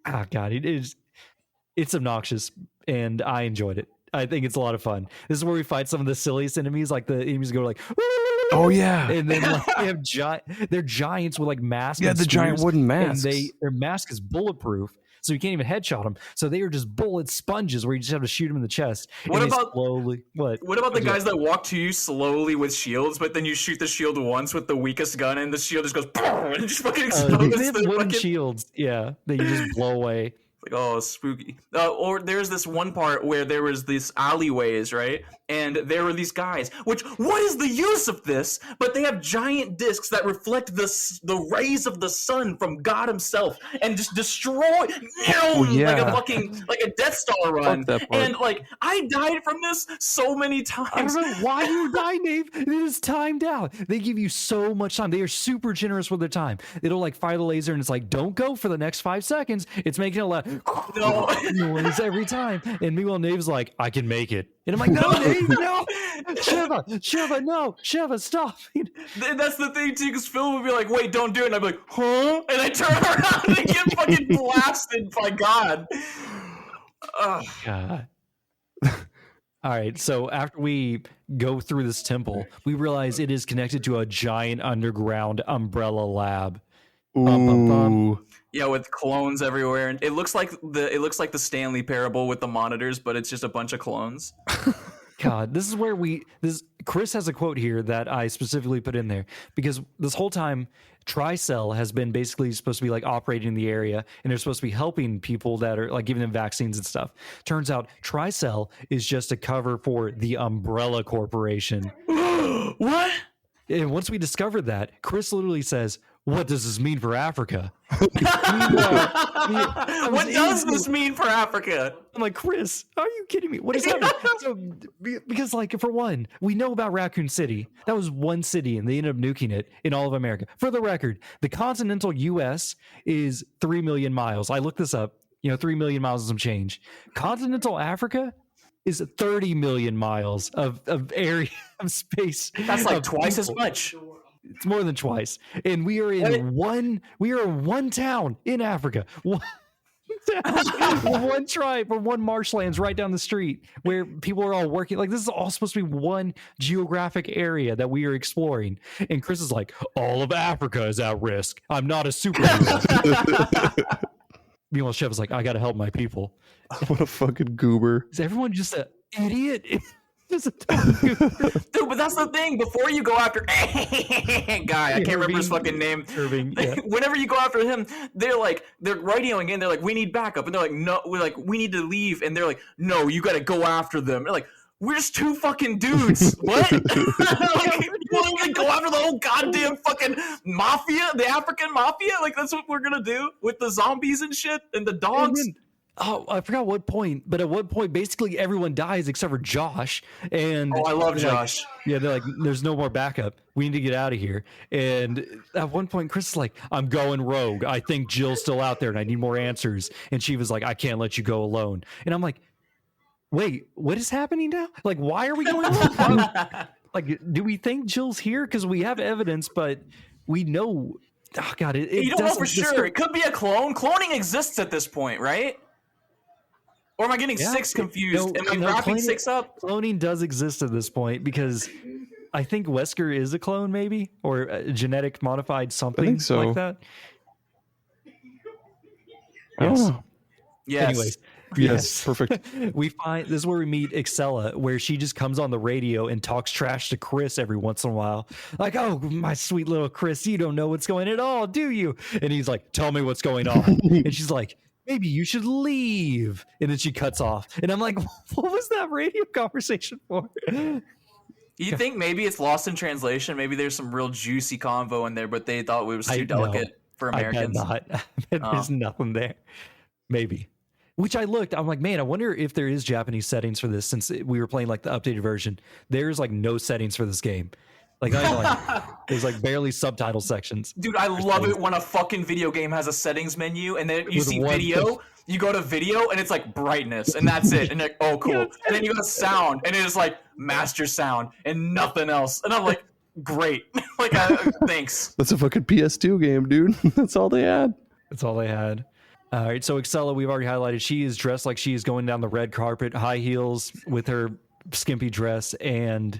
Oh god, it's obnoxious, and I enjoyed it. I think it's a lot of fun. This is where we fight some of the silliest enemies. Like, the enemies go like, oh yeah, and then like, they have they're giants with like masks. Yeah, the giant wooden masks. And their mask is bulletproof, so you can't even headshot them. So they are just bullet sponges where you just have to shoot them in the chest. What about the guys that walk to you slowly with shields, but then you shoot the shield once with the weakest gun, and the shield just goes and just fucking explodes? They have wooden shields, that you just blow away. Like, oh, spooky. Or there's this one part where there was these alleyways, right? And there were these guys, what is the use of this? But they have giant discs that reflect the rays of the sun from God himself and just destroy like a Death Star run. And like, I died from this so many times. I don't know why you died, Nave. It is timed out. They give you so much time. They are super generous with their time. It'll like fire the laser and it's like, don't go for the next 5 seconds. It's making a lot noise every time. And meanwhile, Nave's like, I can make it. And I'm like, no, Nave, no. Shiva, no. Shiva, stop. That's the thing, too, because Phil would be like, wait, don't do it. And I'd be like, huh? And I turn around and get fucking blasted by God. Oh, God. All right, so after we go through this temple, we realize it is connected to a giant underground umbrella lab. Ooh. Yeah, with clones everywhere, and it looks like the Stanley Parable with the monitors, but it's just a bunch of clones. God, this is where Chris has a quote here that I specifically put in there because this whole time Tricell has been basically supposed to be like operating in the area, and they're supposed to be helping people that are like giving them vaccines and stuff. Turns out Tricell is just a cover for the Umbrella Corporation. What? And once we discovered that, Chris literally says, what does this mean for Africa? What does this mean for Africa? I'm like, Chris, are you kidding me? What is happening? So, because, like, for one, we know about Raccoon City. That was one city, and they ended up nuking it in all of America. For the record, the continental U.S. is 3 million miles. I looked this up. 3 million miles and some change. Continental Africa is 30 million miles of area of space. That's like twice as much. It's more than twice. And we are in one town in Africa. One tribe or one marshlands right down the street where people are all working. Like, this is all supposed to be one geographic area that we are exploring. And Chris is like, all of Africa is at risk. I'm not a superhero. Meanwhile, Chef is like, I got to help my people. What a fucking goober. Is everyone just an idiot? Dude, but that's the thing. Before you go after guy, I can't remember his fucking name. Irving, yeah. Whenever you go after him, they're radioing in. They're like, we need backup, and they're like, no, we need to leave, and they're like, no, you got to go after them. They're like, we're just 2 fucking dudes. What? Like, you want to go after the whole goddamn fucking mafia, the African mafia? Like, that's what we're gonna do with the zombies and shit and the dogs. Oh, I forgot what point, but at one point, basically everyone dies except for Josh. And I love Josh. They're like, there's no more backup. We need to get out of here. And at one point, Chris is like, I'm going rogue. I think Jill's still out there and I need more answers. And she was like, I can't let you go alone. And I'm like, wait, what is happening now? Like, why are we going on? Like, do we think Jill's here? Because we have evidence, but we know. Oh God, you don't know for sure. It could be a clone. Cloning exists at this point, right? Or am I getting 6 confused? Am I wrapping 6 up? Cloning does exist at this point because I think Wesker is a clone, maybe, or a genetic modified something like that. Yes. Yes. Anyways. Yes, perfect. We find this is where we meet Excella, where she just comes on the radio and talks trash to Chris every once in a while. Like, oh, my sweet little Chris, you don't know what's going on at all, do you? And he's like, tell me what's going on. And she's like, maybe you should leave. And then she cuts off. And I'm like, what was that radio conversation for? You think maybe it's lost in translation? Maybe there's some real juicy convo in there, but they thought it was too delicate for Americans. I bet not. There's nothing there. Maybe. Which I looked, I'm like, man, I wonder if there is Japanese settings for this since we were playing like the updated version. There's like no settings for this game. Like, there's like barely subtitle sections. Dude, I love it when a fucking video game has a settings menu and then you see video, you go to video and it's like brightness and that's it. And you're like, oh, cool. And then you go to sound and it is like master sound and nothing else. And I'm like, great. Like, thanks. That's a fucking PS2 game, dude. That's all they had. That's all they had. All right, so Excella, we've already highlighted. She is dressed like she is going down the red carpet, high heels with her skimpy dress, and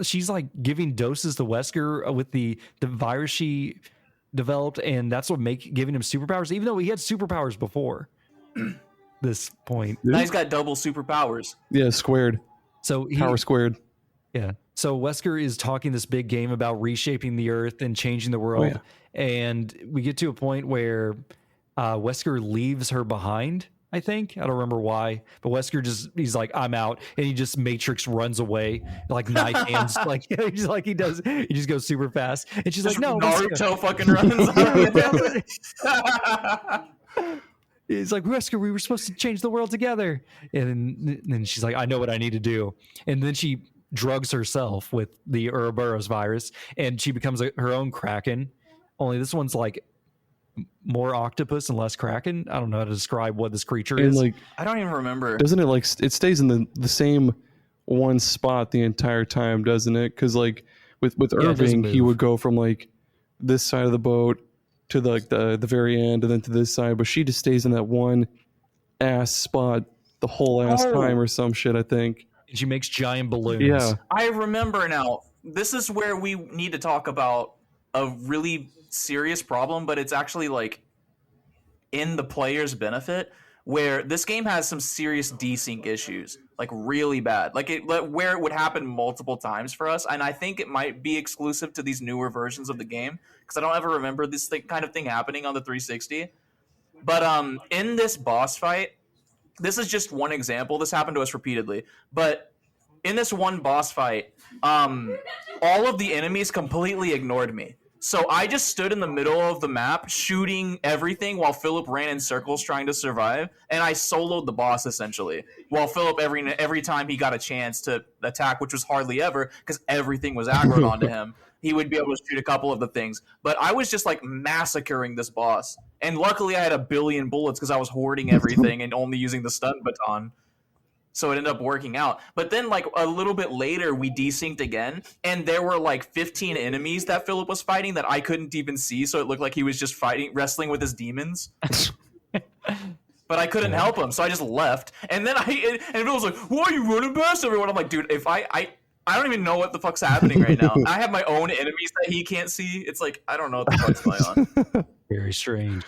she's like giving doses to Wesker with the virus she developed, and that's what giving him superpowers, even though he had superpowers before this point. Now he's got double superpowers. Yeah, squared. So power squared. Yeah. So Wesker is talking this big game about reshaping the Earth and changing the world, and we get to a point where Wesker leaves her behind, I think. I don't remember why, but Wesker he's like, I'm out. And he just Matrix runs away, like knife hands, like he does. He just goes super fast. And she's like, no. Naruto fucking runs. He's like, Wesker, we were supposed to change the world together. And then she's like, I know what I need to do. And then she drugs herself with the Ouroboros virus and she becomes her own Kraken. Only this one's like more octopus and less Kraken. I don't know how to describe what this creature is. Like, I don't even remember. Doesn't it like it stays in the same one spot the entire time, doesn't it? Because like with Irving, he would go from like this side of the boat to the very end, and then to this side. But she just stays in that one ass spot the whole ass time, or some shit. I think. And she makes giant balloons. Yeah, I remember now. This is where we need to talk about a really serious problem, but it's actually like in the player's benefit, where this game has some serious desync issues, like really bad, where it would happen multiple times for us. And I think it might be exclusive to these newer versions of the game because I don't ever remember this kind of thing happening on the 360. But in this boss fight, this is just one example. This happened to us repeatedly, but in this one boss fight, all of the enemies completely ignored me. So I just stood in the middle of the map shooting everything while Phillip ran in circles trying to survive, and I soloed the boss essentially. While Phillip every time he got a chance to attack, which was hardly ever because everything was aggroed onto him, he would be able to shoot a couple of the things. But I was just like massacring this boss, and luckily I had 1 billion bullets because I was hoarding everything and only using the stun baton. So it ended up working out. But then, like, a little bit later, we desynced again, and there were, like, 15 enemies that Phillip was fighting that I couldn't even see, so it looked like he was just wrestling with his demons. But I couldn't help him, so I just left. And then Phil was like, why are you running past everyone? I'm like, dude, if I don't even know what the fuck's happening right now. I have my own enemies that he can't see. It's like, I don't know what the fuck's going on. Very strange.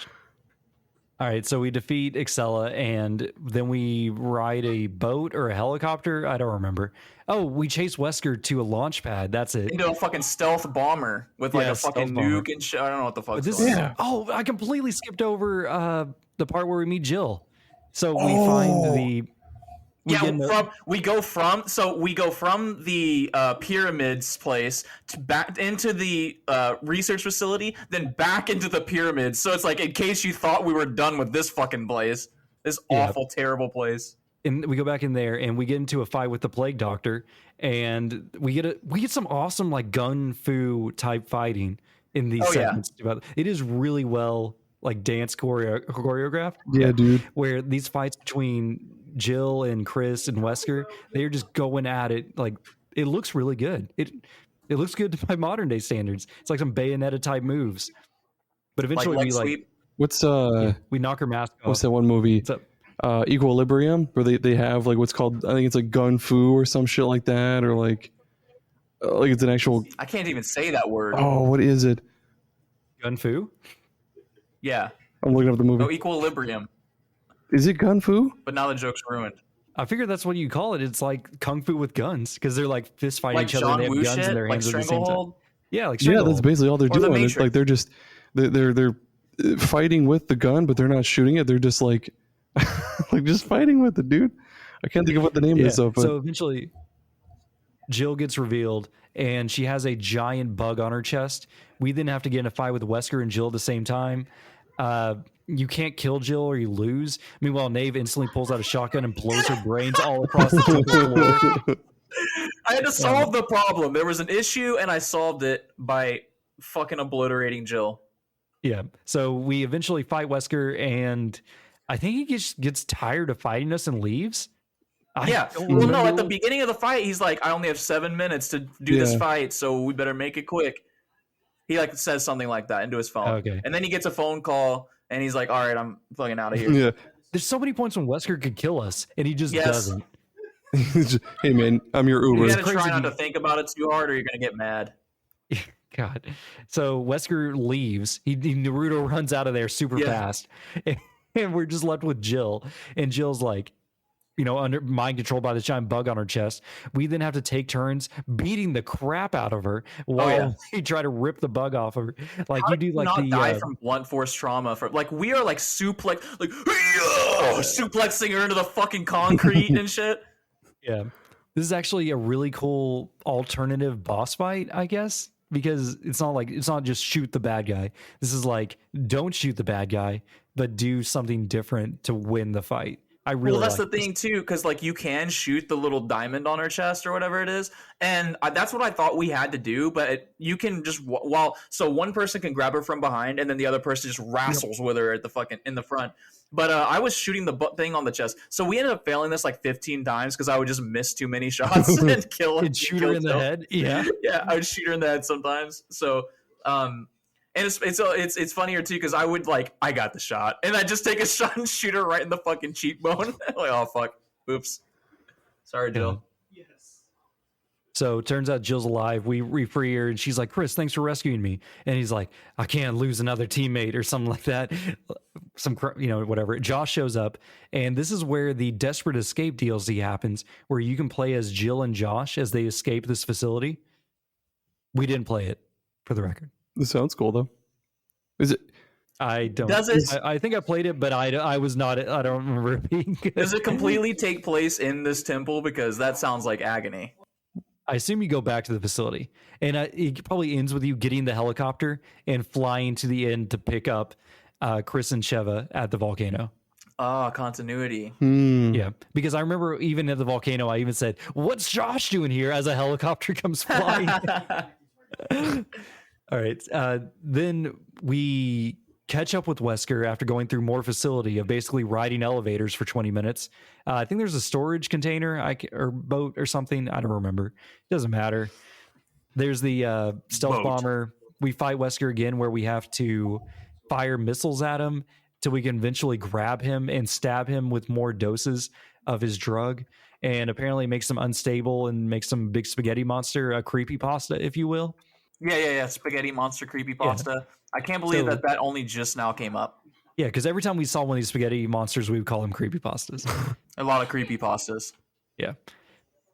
All right, so we defeat Excella, and then we ride a boat or a helicopter. I don't remember. Oh, we chase Wesker to a launch pad. That's it. Into a fucking stealth bomber with like a fucking nuke and shit. I don't know what the fuck's going on. Oh, I completely skipped over the part where we meet Jill. So we find the... We go from the pyramids place to back into the research facility, then back into the pyramids. So it's like, in case you thought we were done with this fucking place, this awful, terrible place. And we go back in there, and we get into a fight with the plague doctor, and we get some awesome like gun fu type fighting in these segments. It is really well like dance choreographed. Yeah, dude. Where these fights between Jill and Chris and Wesker, they're just going at it. Like, it looks really good. It looks good by modern day standards. It's like some Bayonetta type moves. But eventually leg we like sweep. What's we knock her mask off. what's that one movie? What's up? Equilibrium, where they have like what's called, I think it's like gun fu or some shit like that, or like it's an actual. I can't even say that word. Oh, what is it? Gun fu? Yeah. I'm looking up the movie. No, equilibrium. Is it gun fu? But now the joke's ruined. I figured that's what you call it. It's like kung fu with guns because they're like fist fighting Like each other and John they have Woo guns in shit, their like hands at the same time. Stranglehold. Yeah, like Yeah, Stranglehold. that's basically all they're Or the doing. It's Matrix. like they're just they're fighting with the gun, but they're not shooting it. They're just like like just fighting with it, dude. I can't think of what the name is of. But So eventually, Jill gets revealed, and she has a giant bug on her chest. We then have to get in a fight with Wesker and Jill at the same time. You can't kill Jill or you lose. Meanwhile, Nave instantly pulls out a shotgun and blows her brains all across the floor. I had to solve the problem. There was an issue, and I solved it by fucking obliterating Jill. Yeah. So we eventually fight Wesker, and I think he just gets tired of fighting us and leaves. Yeah. Well, no, at the beginning of the fight, he's like, I only have 7 minutes to do this Yeah. fight, so we better make it quick. He like says something like that into his phone. Okay. And then he gets a phone call, and he's like, all right, I'm fucking out of here. yeah. There's so many points when Wesker could kill us, and he just Yes. doesn't. Hey man, I'm your You Uber. gotta crazy try not to- to think about it too hard, or you're gonna get mad. God. So Wesker leaves. Naruto runs out of there super Yeah. fast. And we're just left with Jill. And Jill's like, under mind control by this giant bug on her chest. We then have to take turns beating the crap out of her while we try to rip the bug off of her. Like How you did do like not the die from blunt force trauma for like we are like suplexing her into the fucking concrete and shit. Yeah. This is actually a really cool alternative boss fight, I guess, because it's not just shoot the bad guy. This is like don't shoot the bad guy, but do something different to win the fight. I really Well, that's like the thing too, because like you can shoot the little diamond on her chest or whatever it is, and that's what I thought we had to do. But you can just so one person can grab her from behind, and then the other person just wrestles with her at the fucking in the front. But I was shooting the thing on the chest, so we ended up failing this like 15 times because I would just miss too many shots and kill and shoot her in the head. Yeah. Yeah, I would shoot her in the head sometimes. So, and it's funnier too because I would like I got the shot and I just take a shot and shoot her right in the fucking cheekbone. Like, oh fuck, oops, sorry, Jill. So it turns out Jill's alive. We free her, and she's like, "Chris, thanks for rescuing me." And he's like, "I can't lose another teammate," or something like that. Whatever. Josh shows up, and this is where the Desperate Escape DLC happens, where you can play as Jill and Josh as they escape this facility. We didn't play it, for the record. This sounds cool though. Is it? I don't. Does it? I think I played it, but I was not. I don't remember it being good. Does it completely take place in this temple? Because that sounds like agony. I assume you go back to the facility, and it probably ends with you getting the helicopter and flying to the end to pick up Chris and Sheva at the volcano. Ah, continuity. Yeah, because I remember even at the volcano, I even said, "What's Josh doing here?" as a helicopter comes flying. All right, then we catch up with Wesker after going through more facility of basically riding elevators for 20 minutes. I think there's a storage container or boat or something. I don't remember. It doesn't matter. There's the stealth Boat. bomber. We fight Wesker again where we have to fire missiles at him till we can eventually grab him and stab him with more doses of his drug, and apparently make some unstable and make some big spaghetti monster, a creepypasta, if you will. Yeah. Spaghetti monster creepypasta. I can't believe So- that only just now came up. Yeah, because every time we saw one of these spaghetti monsters, we would call them creepypastas. A lot of creepypastas. Yeah.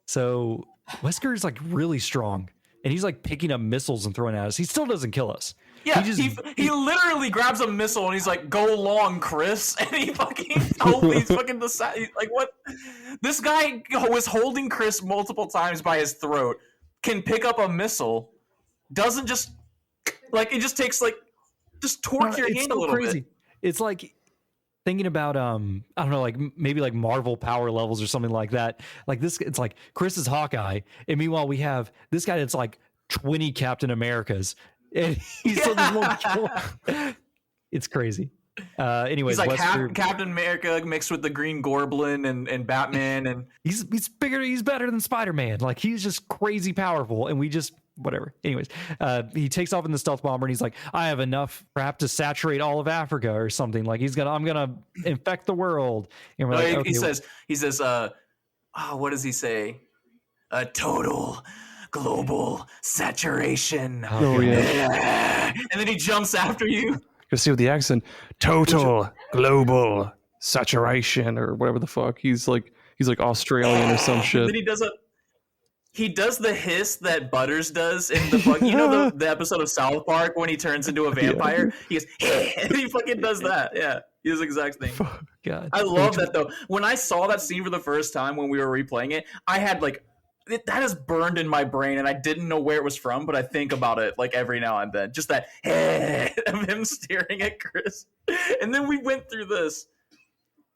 So Wesker is like really strong, and he's like picking up missiles and throwing at us. He still doesn't kill us. Yeah, He he literally grabs a missile and he's like, "Go long, Chris," and he fucking totally fucking decides like what? This guy was holding Chris multiple times by his throat, can pick up a missile, doesn't just like it just takes like just torque your It's hand so a little crazy. bit. It's like thinking about I don't know, like maybe like Marvel power levels or something like that. Like this, it's like Chris is Hawkeye, and meanwhile we have this guy that's like 20 Captain Americas, and he's still this little. It's crazy. Anyways, He's like Wesker, Captain America mixed with the Green Goblin and Batman, and he's bigger. He's better than Spider-Man. Like he's just crazy powerful, and we just whatever. Anyways, he takes off in the stealth bomber, and he's like, "I have enough perhaps to saturate all of Africa or something." Like I'm gonna infect the world. And we're like, okay, he says, what does he say? A total global saturation. Oh, yeah. And then he jumps after you. You see with the accent, total global saturation or whatever the fuck. He's like Australian or some shit. And then he does the hiss that Butters does in the fuck. You know the episode of South Park when he turns into a vampire. Yeah. He goes, and he fucking does that. Yeah, he does the exact thing. God, I love that though. When I saw that scene for the first time when we were replaying it, I had like. That is burned in my brain, and I didn't know where it was from, but I think about it like every now and then. Just that of him staring at Chris. And then we went through this.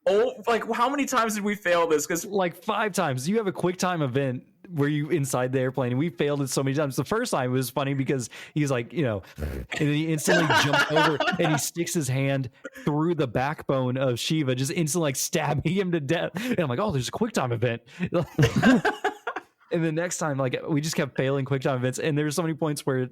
Oh, like how many times did we fail this? Because like 5 times. You have a quick time event where you inside the airplane, and we failed it so many times. The first time it was funny because he's like, and then he instantly jumps over and he sticks his hand through the backbone of Shiva, just instantly like stabbing him to death. And I'm like, oh, there's a quick time event. And the next time, like we just kept failing quick time events, and there's so many points where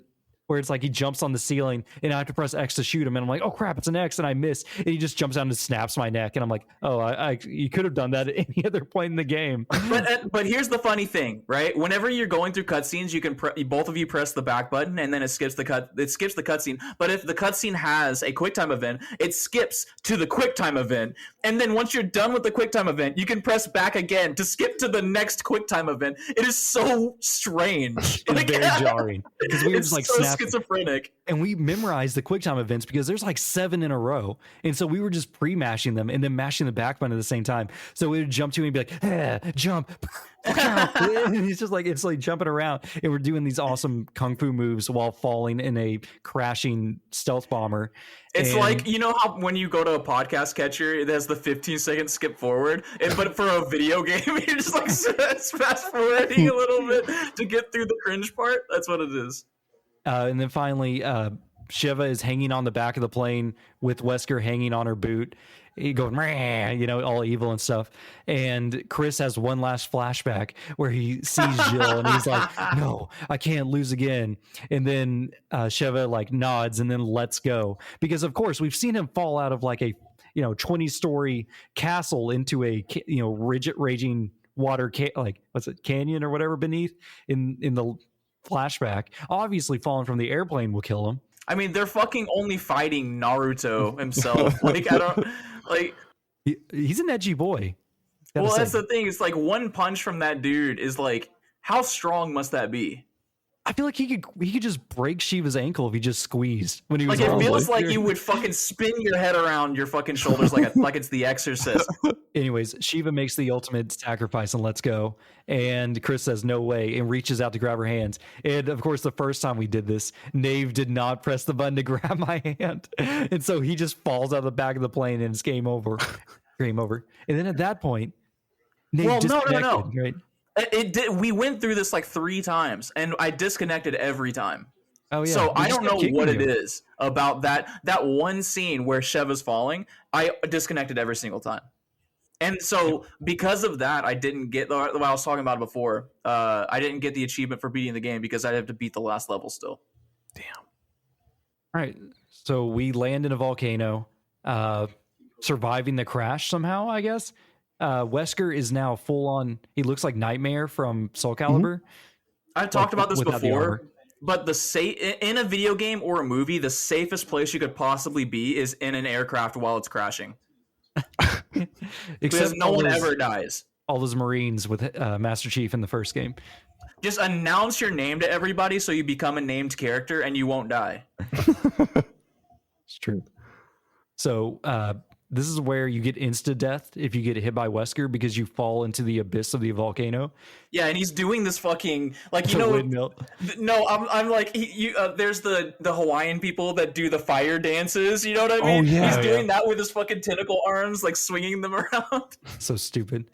it's like he jumps on the ceiling and I have to press X to shoot him, and I'm like, oh crap, it's an X, and I miss, and he just jumps down and snaps my neck, and I'm like, oh, you could have done that at any other point in the game. But here's the funny thing, right? Whenever you're going through cutscenes, you can both of you press the back button, and then it skips the cutscene. But if the cutscene has a QuickTime event, it skips to the QuickTime event, and then once you're done with the QuickTime event, you can press back again to skip to the next QuickTime event. It is so strange. It's very jarring because we were just like so schizophrenic. And we memorized the QuickTime events because there's like 7 in a row. And so we were just pre-mashing them and then mashing the back button at the same time. So we would jump to and be like, jump. And he's just like, it's like jumping around. And we're doing these awesome kung fu moves while falling in a crashing stealth bomber. It's like, you know how when you go to a podcast catcher, it has the 15-second skip forward, but for a video game, you're just like fast forwarding a little bit to get through the cringe part. That's what it is. And then finally, Shiva is hanging on the back of the plane with Wesker hanging on her boot. He going, all evil and stuff. And Chris has one last flashback where he sees Jill and he's like, no, I can't lose again. And then Shiva like nods and then lets go. Because of course we've seen him fall out of like a 20-story castle into a raging water canyon or whatever beneath in the flashback. Obviously falling from the airplane will kill him. I mean, they're fucking only fighting Naruto himself. Like, I don't like. He's an edgy boy. Well, that's the thing. It's like one punch from that dude is like, how strong must that be? I feel like he could just break Shiva's ankle if he just squeezed when he was. Like it feels like you would fucking spin your head around your fucking shoulders like it's The Exorcist. Anyways, Shiva makes the ultimate sacrifice and lets go, and Chris says no way and reaches out to grab her hands. And of course, the first time we did this, Nave did not press the button to grab my hand, and so he just falls out of the back of the plane and it's game over. Game over. And then at that point, Nave disconnected. No. Right? It did. We went through this like 3 times, and I disconnected every time. Oh yeah. So I don't know what it is about that one scene where Shiva's falling. I disconnected every single time, and so because of that, I didn't get. What I was talking about before. I didn't get the achievement for beating the game because I have to beat the last level still. Damn. All right. So we land in a volcano, surviving the crash somehow, I guess. Wesker is now full on. He looks like Nightmare from Soul Calibur. I've talked about this before, but in a video game or a movie, the safest place you could possibly be is in an aircraft while it's crashing. Because no one ever dies. All those Marines with Master Chief in the first game. Just announce your name to everybody so you become a named character and you won't die. It's true. So, this is where you get insta-death if you get hit by Wesker because you fall into the abyss of the volcano. Yeah, and he's doing this fucking windmill. No, I'm like there's the Hawaiian people that do the fire dances. You know what I mean? Oh, yeah, he's doing that with his fucking tentacle arms, like swinging them around. So stupid.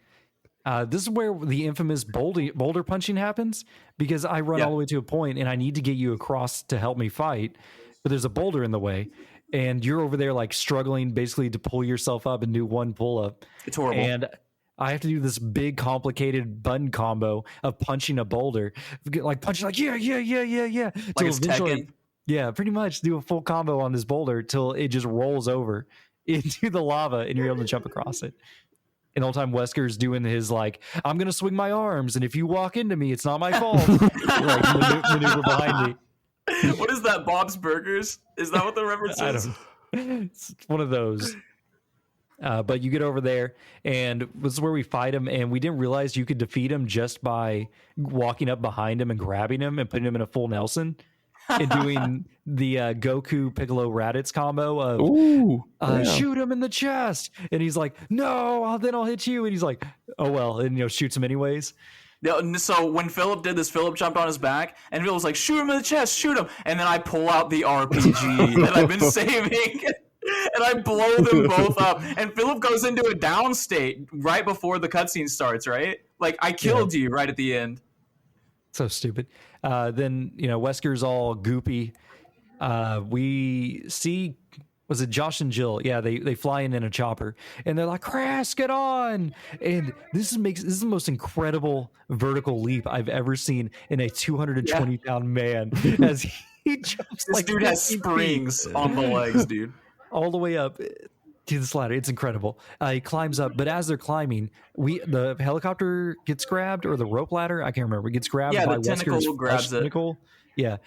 This is where the infamous boulder punching happens because I run all the way to a point and I need to get you across to help me fight, but there's a boulder in the way. and you're over there like struggling basically to pull yourself up and do one pull up. It's horrible. And I have to do this big complicated button combo of punching a boulder, like punching like yeah, Like till it's eventually, Tekken. yeah, pretty much do a full combo on this boulder till it just rolls over into the lava and you're able to jump across it. And the whole time Wesker's doing his like, I'm gonna swing my arms, and if you walk into me, it's not my fault. Like maneuver behind me. What is that? Bob's Burgers? Is that what the reference I is? don't know. It's one of those. But you get over there, and this is where we fight him, and we didn't realize you could defeat him just by walking up behind him and grabbing him and putting him in a full Nelson and doing the Goku Piccolo Raditz combo of Ooh, shoot him in the chest, and he's like, no, then I'll hit you, and he's like, oh well, and shoots him anyways. Yeah, so when Phillip did this, Phillip jumped on his back, and Phil was like, shoot him in the chest, shoot him. And then I pull out the RPG that I've been saving, and I blow them both up. And Phillip goes into a down state right before the cutscene starts, right? Like, I killed you right at the end. So stupid. Then, Wesker's all goopy. We see, was it Josh and Jill? Yeah, they fly in a chopper, and they're like, Chris, get on. And this is the most incredible vertical leap I've ever seen in a 220-pound man as he jumps. This dude has 50 feet springs on the legs, dude. all the way up to this ladder. It's incredible. He climbs up, but as they're climbing, the helicopter gets grabbed, or the rope ladder, I can't remember. It gets grabbed by the tentacle Wesker's grabs it. tentacle. Yeah.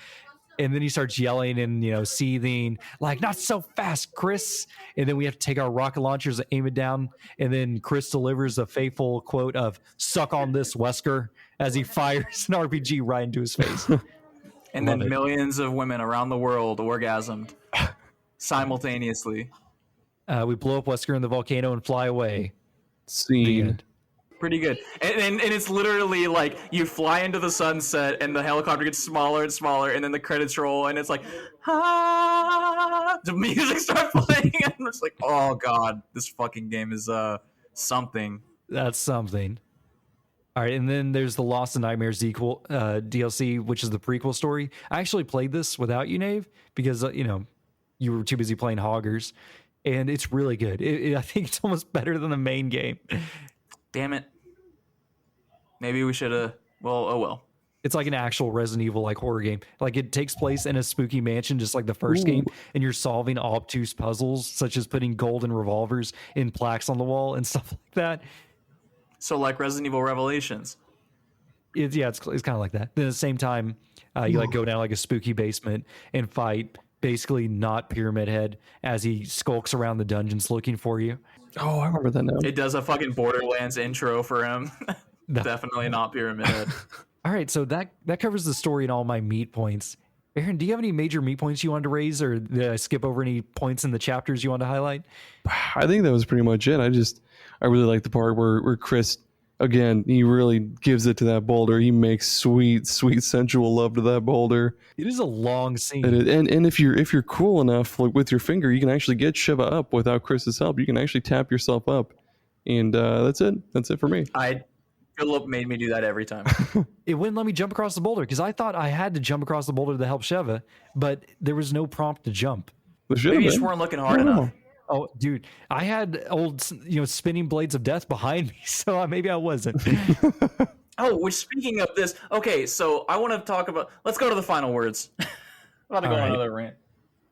And then he starts yelling and seething, like, not so fast, Chris. And then we have to take our rocket launchers and aim it down. And then Chris delivers a faithful quote of "suck on this, Wesker," as he fires an RPG right into his face. And then millions of women around the world orgasmed simultaneously. We blow up Wesker in the volcano and fly away. The Scene. end. Pretty good. And it's literally like you fly into the sunset and the helicopter gets smaller and smaller, and then the credits roll and it's like, ah, the music starts playing and I'm just like, oh god, this fucking game is something. That's something. All right, and then there's the Lost and Nightmares DLC, which is the prequel story. I actually played this without you, Nave, because you were too busy playing Hoggers, and it's really good. I think it's almost better than the main game. Damn it. Maybe we should have. Well, oh well. It's like an actual Resident Evil like horror game. Like it takes place in a spooky mansion, just like the first game, and you're solving obtuse puzzles, such as putting golden revolvers in plaques on the wall and stuff like that. So like Resident Evil Revelations. It's kind of like that. Then at the same time, you like go down like a spooky basement and fight basically not Pyramid Head as he skulks around the dungeons looking for you. Oh, I remember that now. It does a fucking Borderlands intro for him. Definitely not Pyramid Head. All right, so that covers the story and all my meat points. Aaron, do you have any major meat points you wanted to raise, or did I skip over any points in the chapters you wanted to highlight? I think that was pretty much it. I really like the part where Chris, again, he really gives it to that boulder. He makes sweet, sensual love to that boulder. It is a long scene. And if you're cool enough, like with your finger, you can actually get Shiva up without Chris's help. You can actually tap yourself up, and that's it. That's it for me. Phillip made me do that every time. It wouldn't let me jump across the boulder because I thought I had to jump across the boulder to help Sheva, but there was no prompt to jump. Maybe you just weren't looking hard enough. Oh, dude, I had old, spinning blades of death behind me, so maybe I wasn't. Oh, we're speaking of this. Okay, so I want to talk about. Let's go to the final words. I'm about to go on another rant.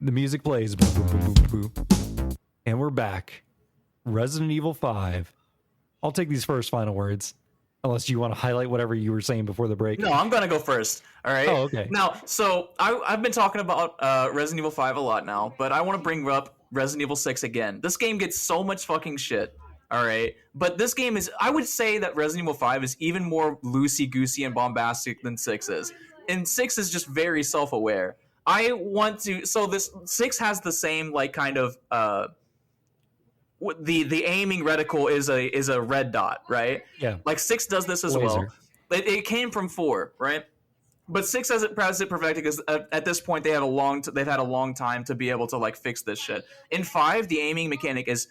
The music plays, boom, boom, boom, boom, boom, and we're back. Resident Evil 5. I'll take these first final words. Unless you want to highlight whatever you were saying before the break. No, I'm going to go first. All right. Oh, okay. Now, so I've been talking about Resident Evil 5 a lot now, but I want to bring up Resident Evil 6 again. This game gets so much fucking shit. All right. But this game is, I would say that Resident Evil 5 is even more loosey-goosey and bombastic than 6 is. And 6 is just very self-aware. So this 6 has the same, like, kind of, the aiming reticle is a red dot, right? Yeah. Like 6 does this as well. It came from 4, right? But 6 has it perfected because at this point they've had a long time to be able to like fix this shit. In 5, the aiming mechanic is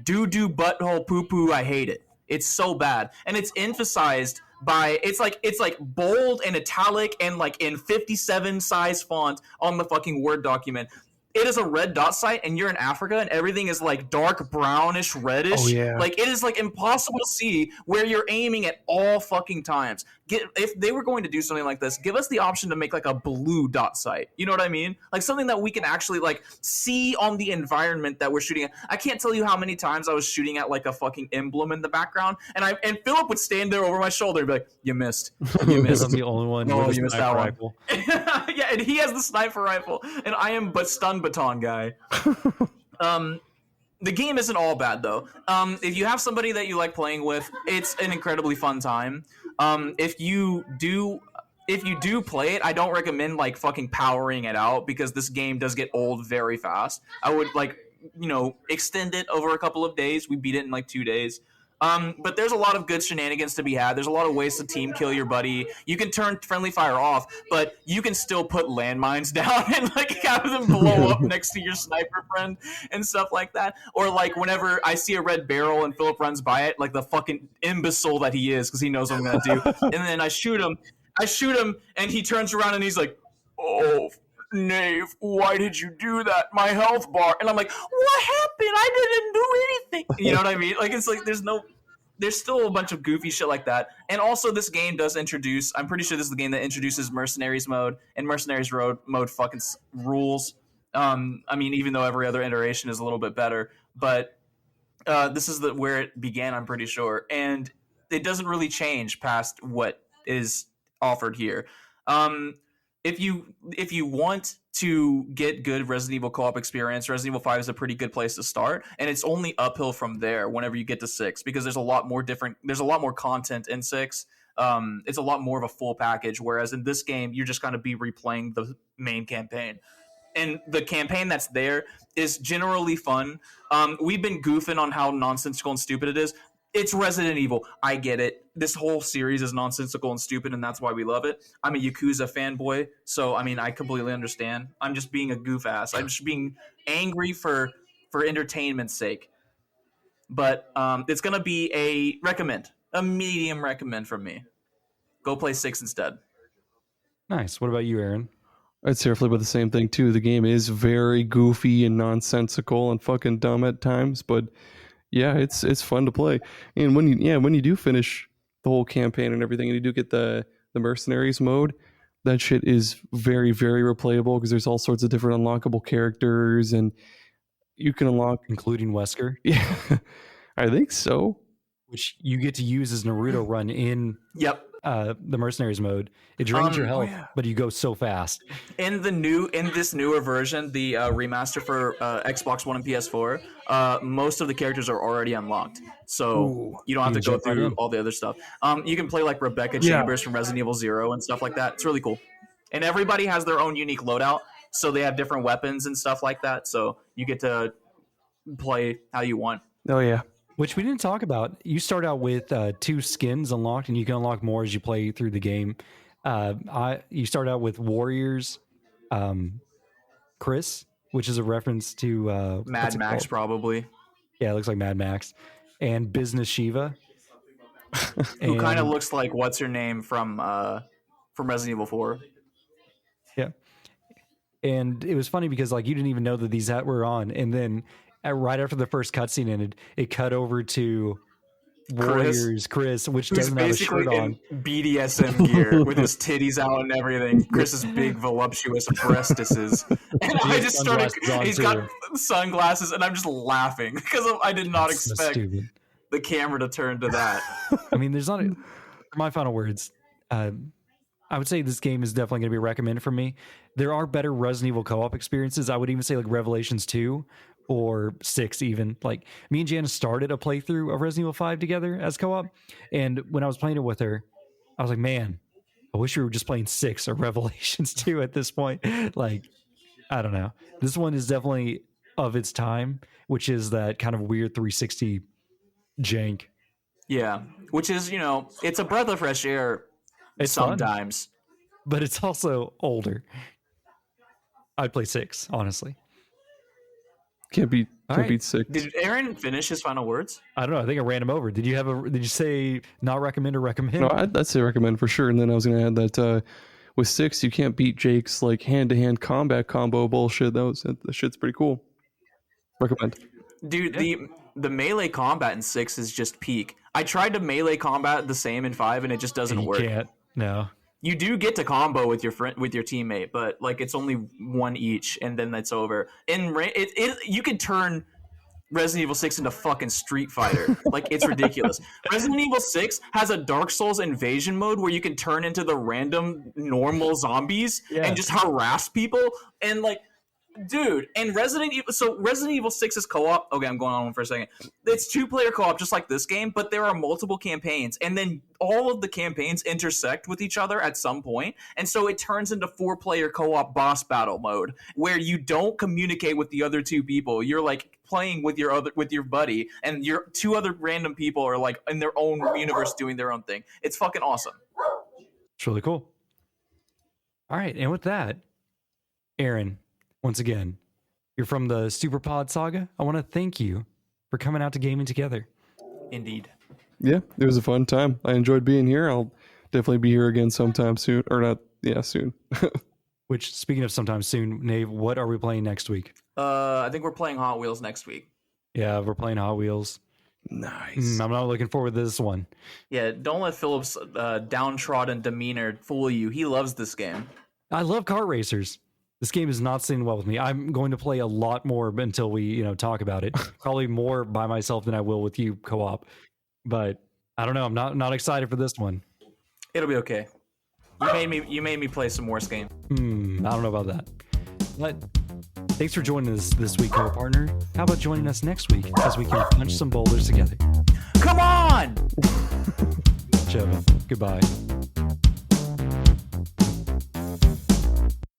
doo butthole poo poo. I hate it. It's so bad, and it's emphasized by it's like bold and italic and like in 57 size font on the fucking Word document. it is a red dot sight, and you're in Africa, and everything is like dark brownish reddish. Oh, yeah. Like it is like impossible to see where you're aiming at all fucking times. If they were going to do something like this, give us the option to make like a blue dot sight. You know what I mean? Like something that we can actually like see on the environment that we're shooting at. I can't tell you how many times I was shooting at like a fucking emblem in the background, and Phillip would stand there over my shoulder and be like, "You missed. You Because missed." I'm the only one. Oh, with a you missed sniper that one. rifle. Yeah, and he has the sniper rifle, and I am but stun baton guy. The game isn't all bad though. If you have somebody that you like playing with, it's an incredibly fun time. If you do play it, I don't recommend like fucking powering it out because this game does get old very fast. I would like, extend it over a couple of days. We beat it in like 2 days. But there's a lot of good shenanigans to be had. There's a lot of ways to team kill your buddy. You can turn friendly fire off, but you can still put landmines down and like have them blow up next to your sniper friend and stuff like that. Or like whenever I see a red barrel and Phillip runs by it, like the fucking imbecile that he is because he knows what I'm gonna do. And then I shoot him, and he turns around and he's like, "Oh, Nave, why did you do that? My health bar." And I'm like, "What happened? I didn't do anything." You know what I mean? Like it's like there's still a bunch of goofy shit like that. And also this game does introduce, I'm pretty sure this is the game that introduces Mercenaries mode, and Mercenaries mode fucking rules. I mean, even though every other iteration is a little bit better, but this is where it began, I'm pretty sure. And it doesn't really change past what is offered here. If you want to get good Resident Evil co-op experience, Resident Evil 5 is a pretty good place to start, and it's only uphill from there whenever you get to 6 because there's a lot more content in 6. It's a lot more of a full package, whereas in this game you're just going to be replaying the main campaign. And the campaign that's there is generally fun. We've been goofing on how nonsensical and stupid it is. It's Resident Evil. I get it. This whole series is nonsensical and stupid, and that's why we love it. I'm a Yakuza fanboy, so I mean, I completely understand. I'm just being a goof ass. I'm just being angry for entertainment's sake. But it's gonna be a medium recommend from me. Go play 6 instead. Nice. What about you, Aaron? I'd say roughly about the same thing too. The game is very goofy and nonsensical and fucking dumb at times, but yeah, it's fun to play. And when you do finish the whole campaign and everything, and you do get the Mercenaries mode, that shit is very, very replayable because there's all sorts of different unlockable characters, and you can unlock, including Wesker. Yeah, I think so. Which you get to use as Naruto run in. Yep. The Mercenaries mode. It drains your health, but you go so fast. In this newer version, the remaster for Xbox One and PS4, most of the characters are already unlocked, so you don't have to go through all the other stuff. You can play like Rebecca Chambers from Resident Evil 0 and stuff like that. It's really cool, and everybody has their own unique loadout, so they have different weapons and stuff like that. So you get to play how you want. Oh yeah. Which we didn't talk about. You start out with 2 skins unlocked, and you can unlock more as you play through the game. You start out with Warriors, Chris, which is a reference to Mad Max, probably. Yeah, it looks like Mad Max, and Business Shiva, who kind of looks like what's her name from Resident Evil 4. Yeah, and it was funny because like you didn't even know that these were on, and then right after the first cutscene ended, it cut over to Warriors Chris, which doesn't have a shirt on. BDSM gear with his titties out and everything. Chris's big voluptuous breastises. And I just started. He's got sunglasses, and I'm just laughing because I did not expect the camera to turn to that. I mean, there's not. For my final words, I would say this game is definitely going to be recommended for me. There are better Resident Evil co-op experiences. I would even say like Revelations 2. Or 6 even. Like me and Jana started a playthrough of Resident Evil 5 together as co-op, and when I was playing it with her, I was like, man, I wish we were just playing 6 or Revelations 2 at this point. Like, I don't know. This one is definitely of its time, which is that kind of weird 360 jank. Yeah, which is, it's a breath of fresh air sometimes. Fun, but it's also older. I'd play 6, honestly. Can't beat 6. Did Aaron finish his final words? I don't know. I think I ran him over. Did you say not recommend or recommend? No, I'd say recommend for sure. And then I was going to add that with 6, you can't beat Jake's like hand-to-hand combat combo bullshit. The shit's pretty cool. Recommend. Dude, the melee combat in 6 is just peak. I tried to melee combat the same in 5, and it just doesn't You work. can't. No. You do get to combo with your friend, with your teammate, but like it's only one each, and then that's over. You could turn Resident Evil 6 into fucking Street Fighter. Like, it's ridiculous. Resident Evil 6 has a Dark Souls invasion mode where you can turn into the random normal zombies and just harass people. And like, dude, and Resident Evil 6 is co-op. Okay, I'm going on for a second. It's 2-player co-op just like this game, but there are multiple campaigns, and then all of the campaigns intersect with each other at some point, and so it turns into 4-player co-op boss battle mode where you don't communicate with the other 2 people. You're like playing with your buddy, and your 2 other random people are like in their own universe doing their own thing. It's fucking awesome. It's really cool. All right, and with that, Aaron, once again, you're from the Superpod Saga. I want to thank you for coming out to Gaming Together. Indeed. Yeah, it was a fun time. I enjoyed being here. I'll definitely be here again sometime soon. Or not, yeah, soon. Which, speaking of sometime soon, Nave, what are we playing next week? I think we're playing Hot Wheels next week. Yeah, we're playing Hot Wheels. Nice. I'm not looking forward to this one. Yeah, don't let Phillip's downtrodden demeanor fool you. He loves this game. I love kart racers. This game is not sitting well with me. I'm going to play a lot more until we, talk about it. Probably more by myself than I will with you co-op. But I don't know. I'm not excited for this one. It'll be okay. You made me play some worse game. I don't know about that. But thanks for joining us this week, co-partner. How about joining us next week as we can punch some boulders together? Come on! Goodbye.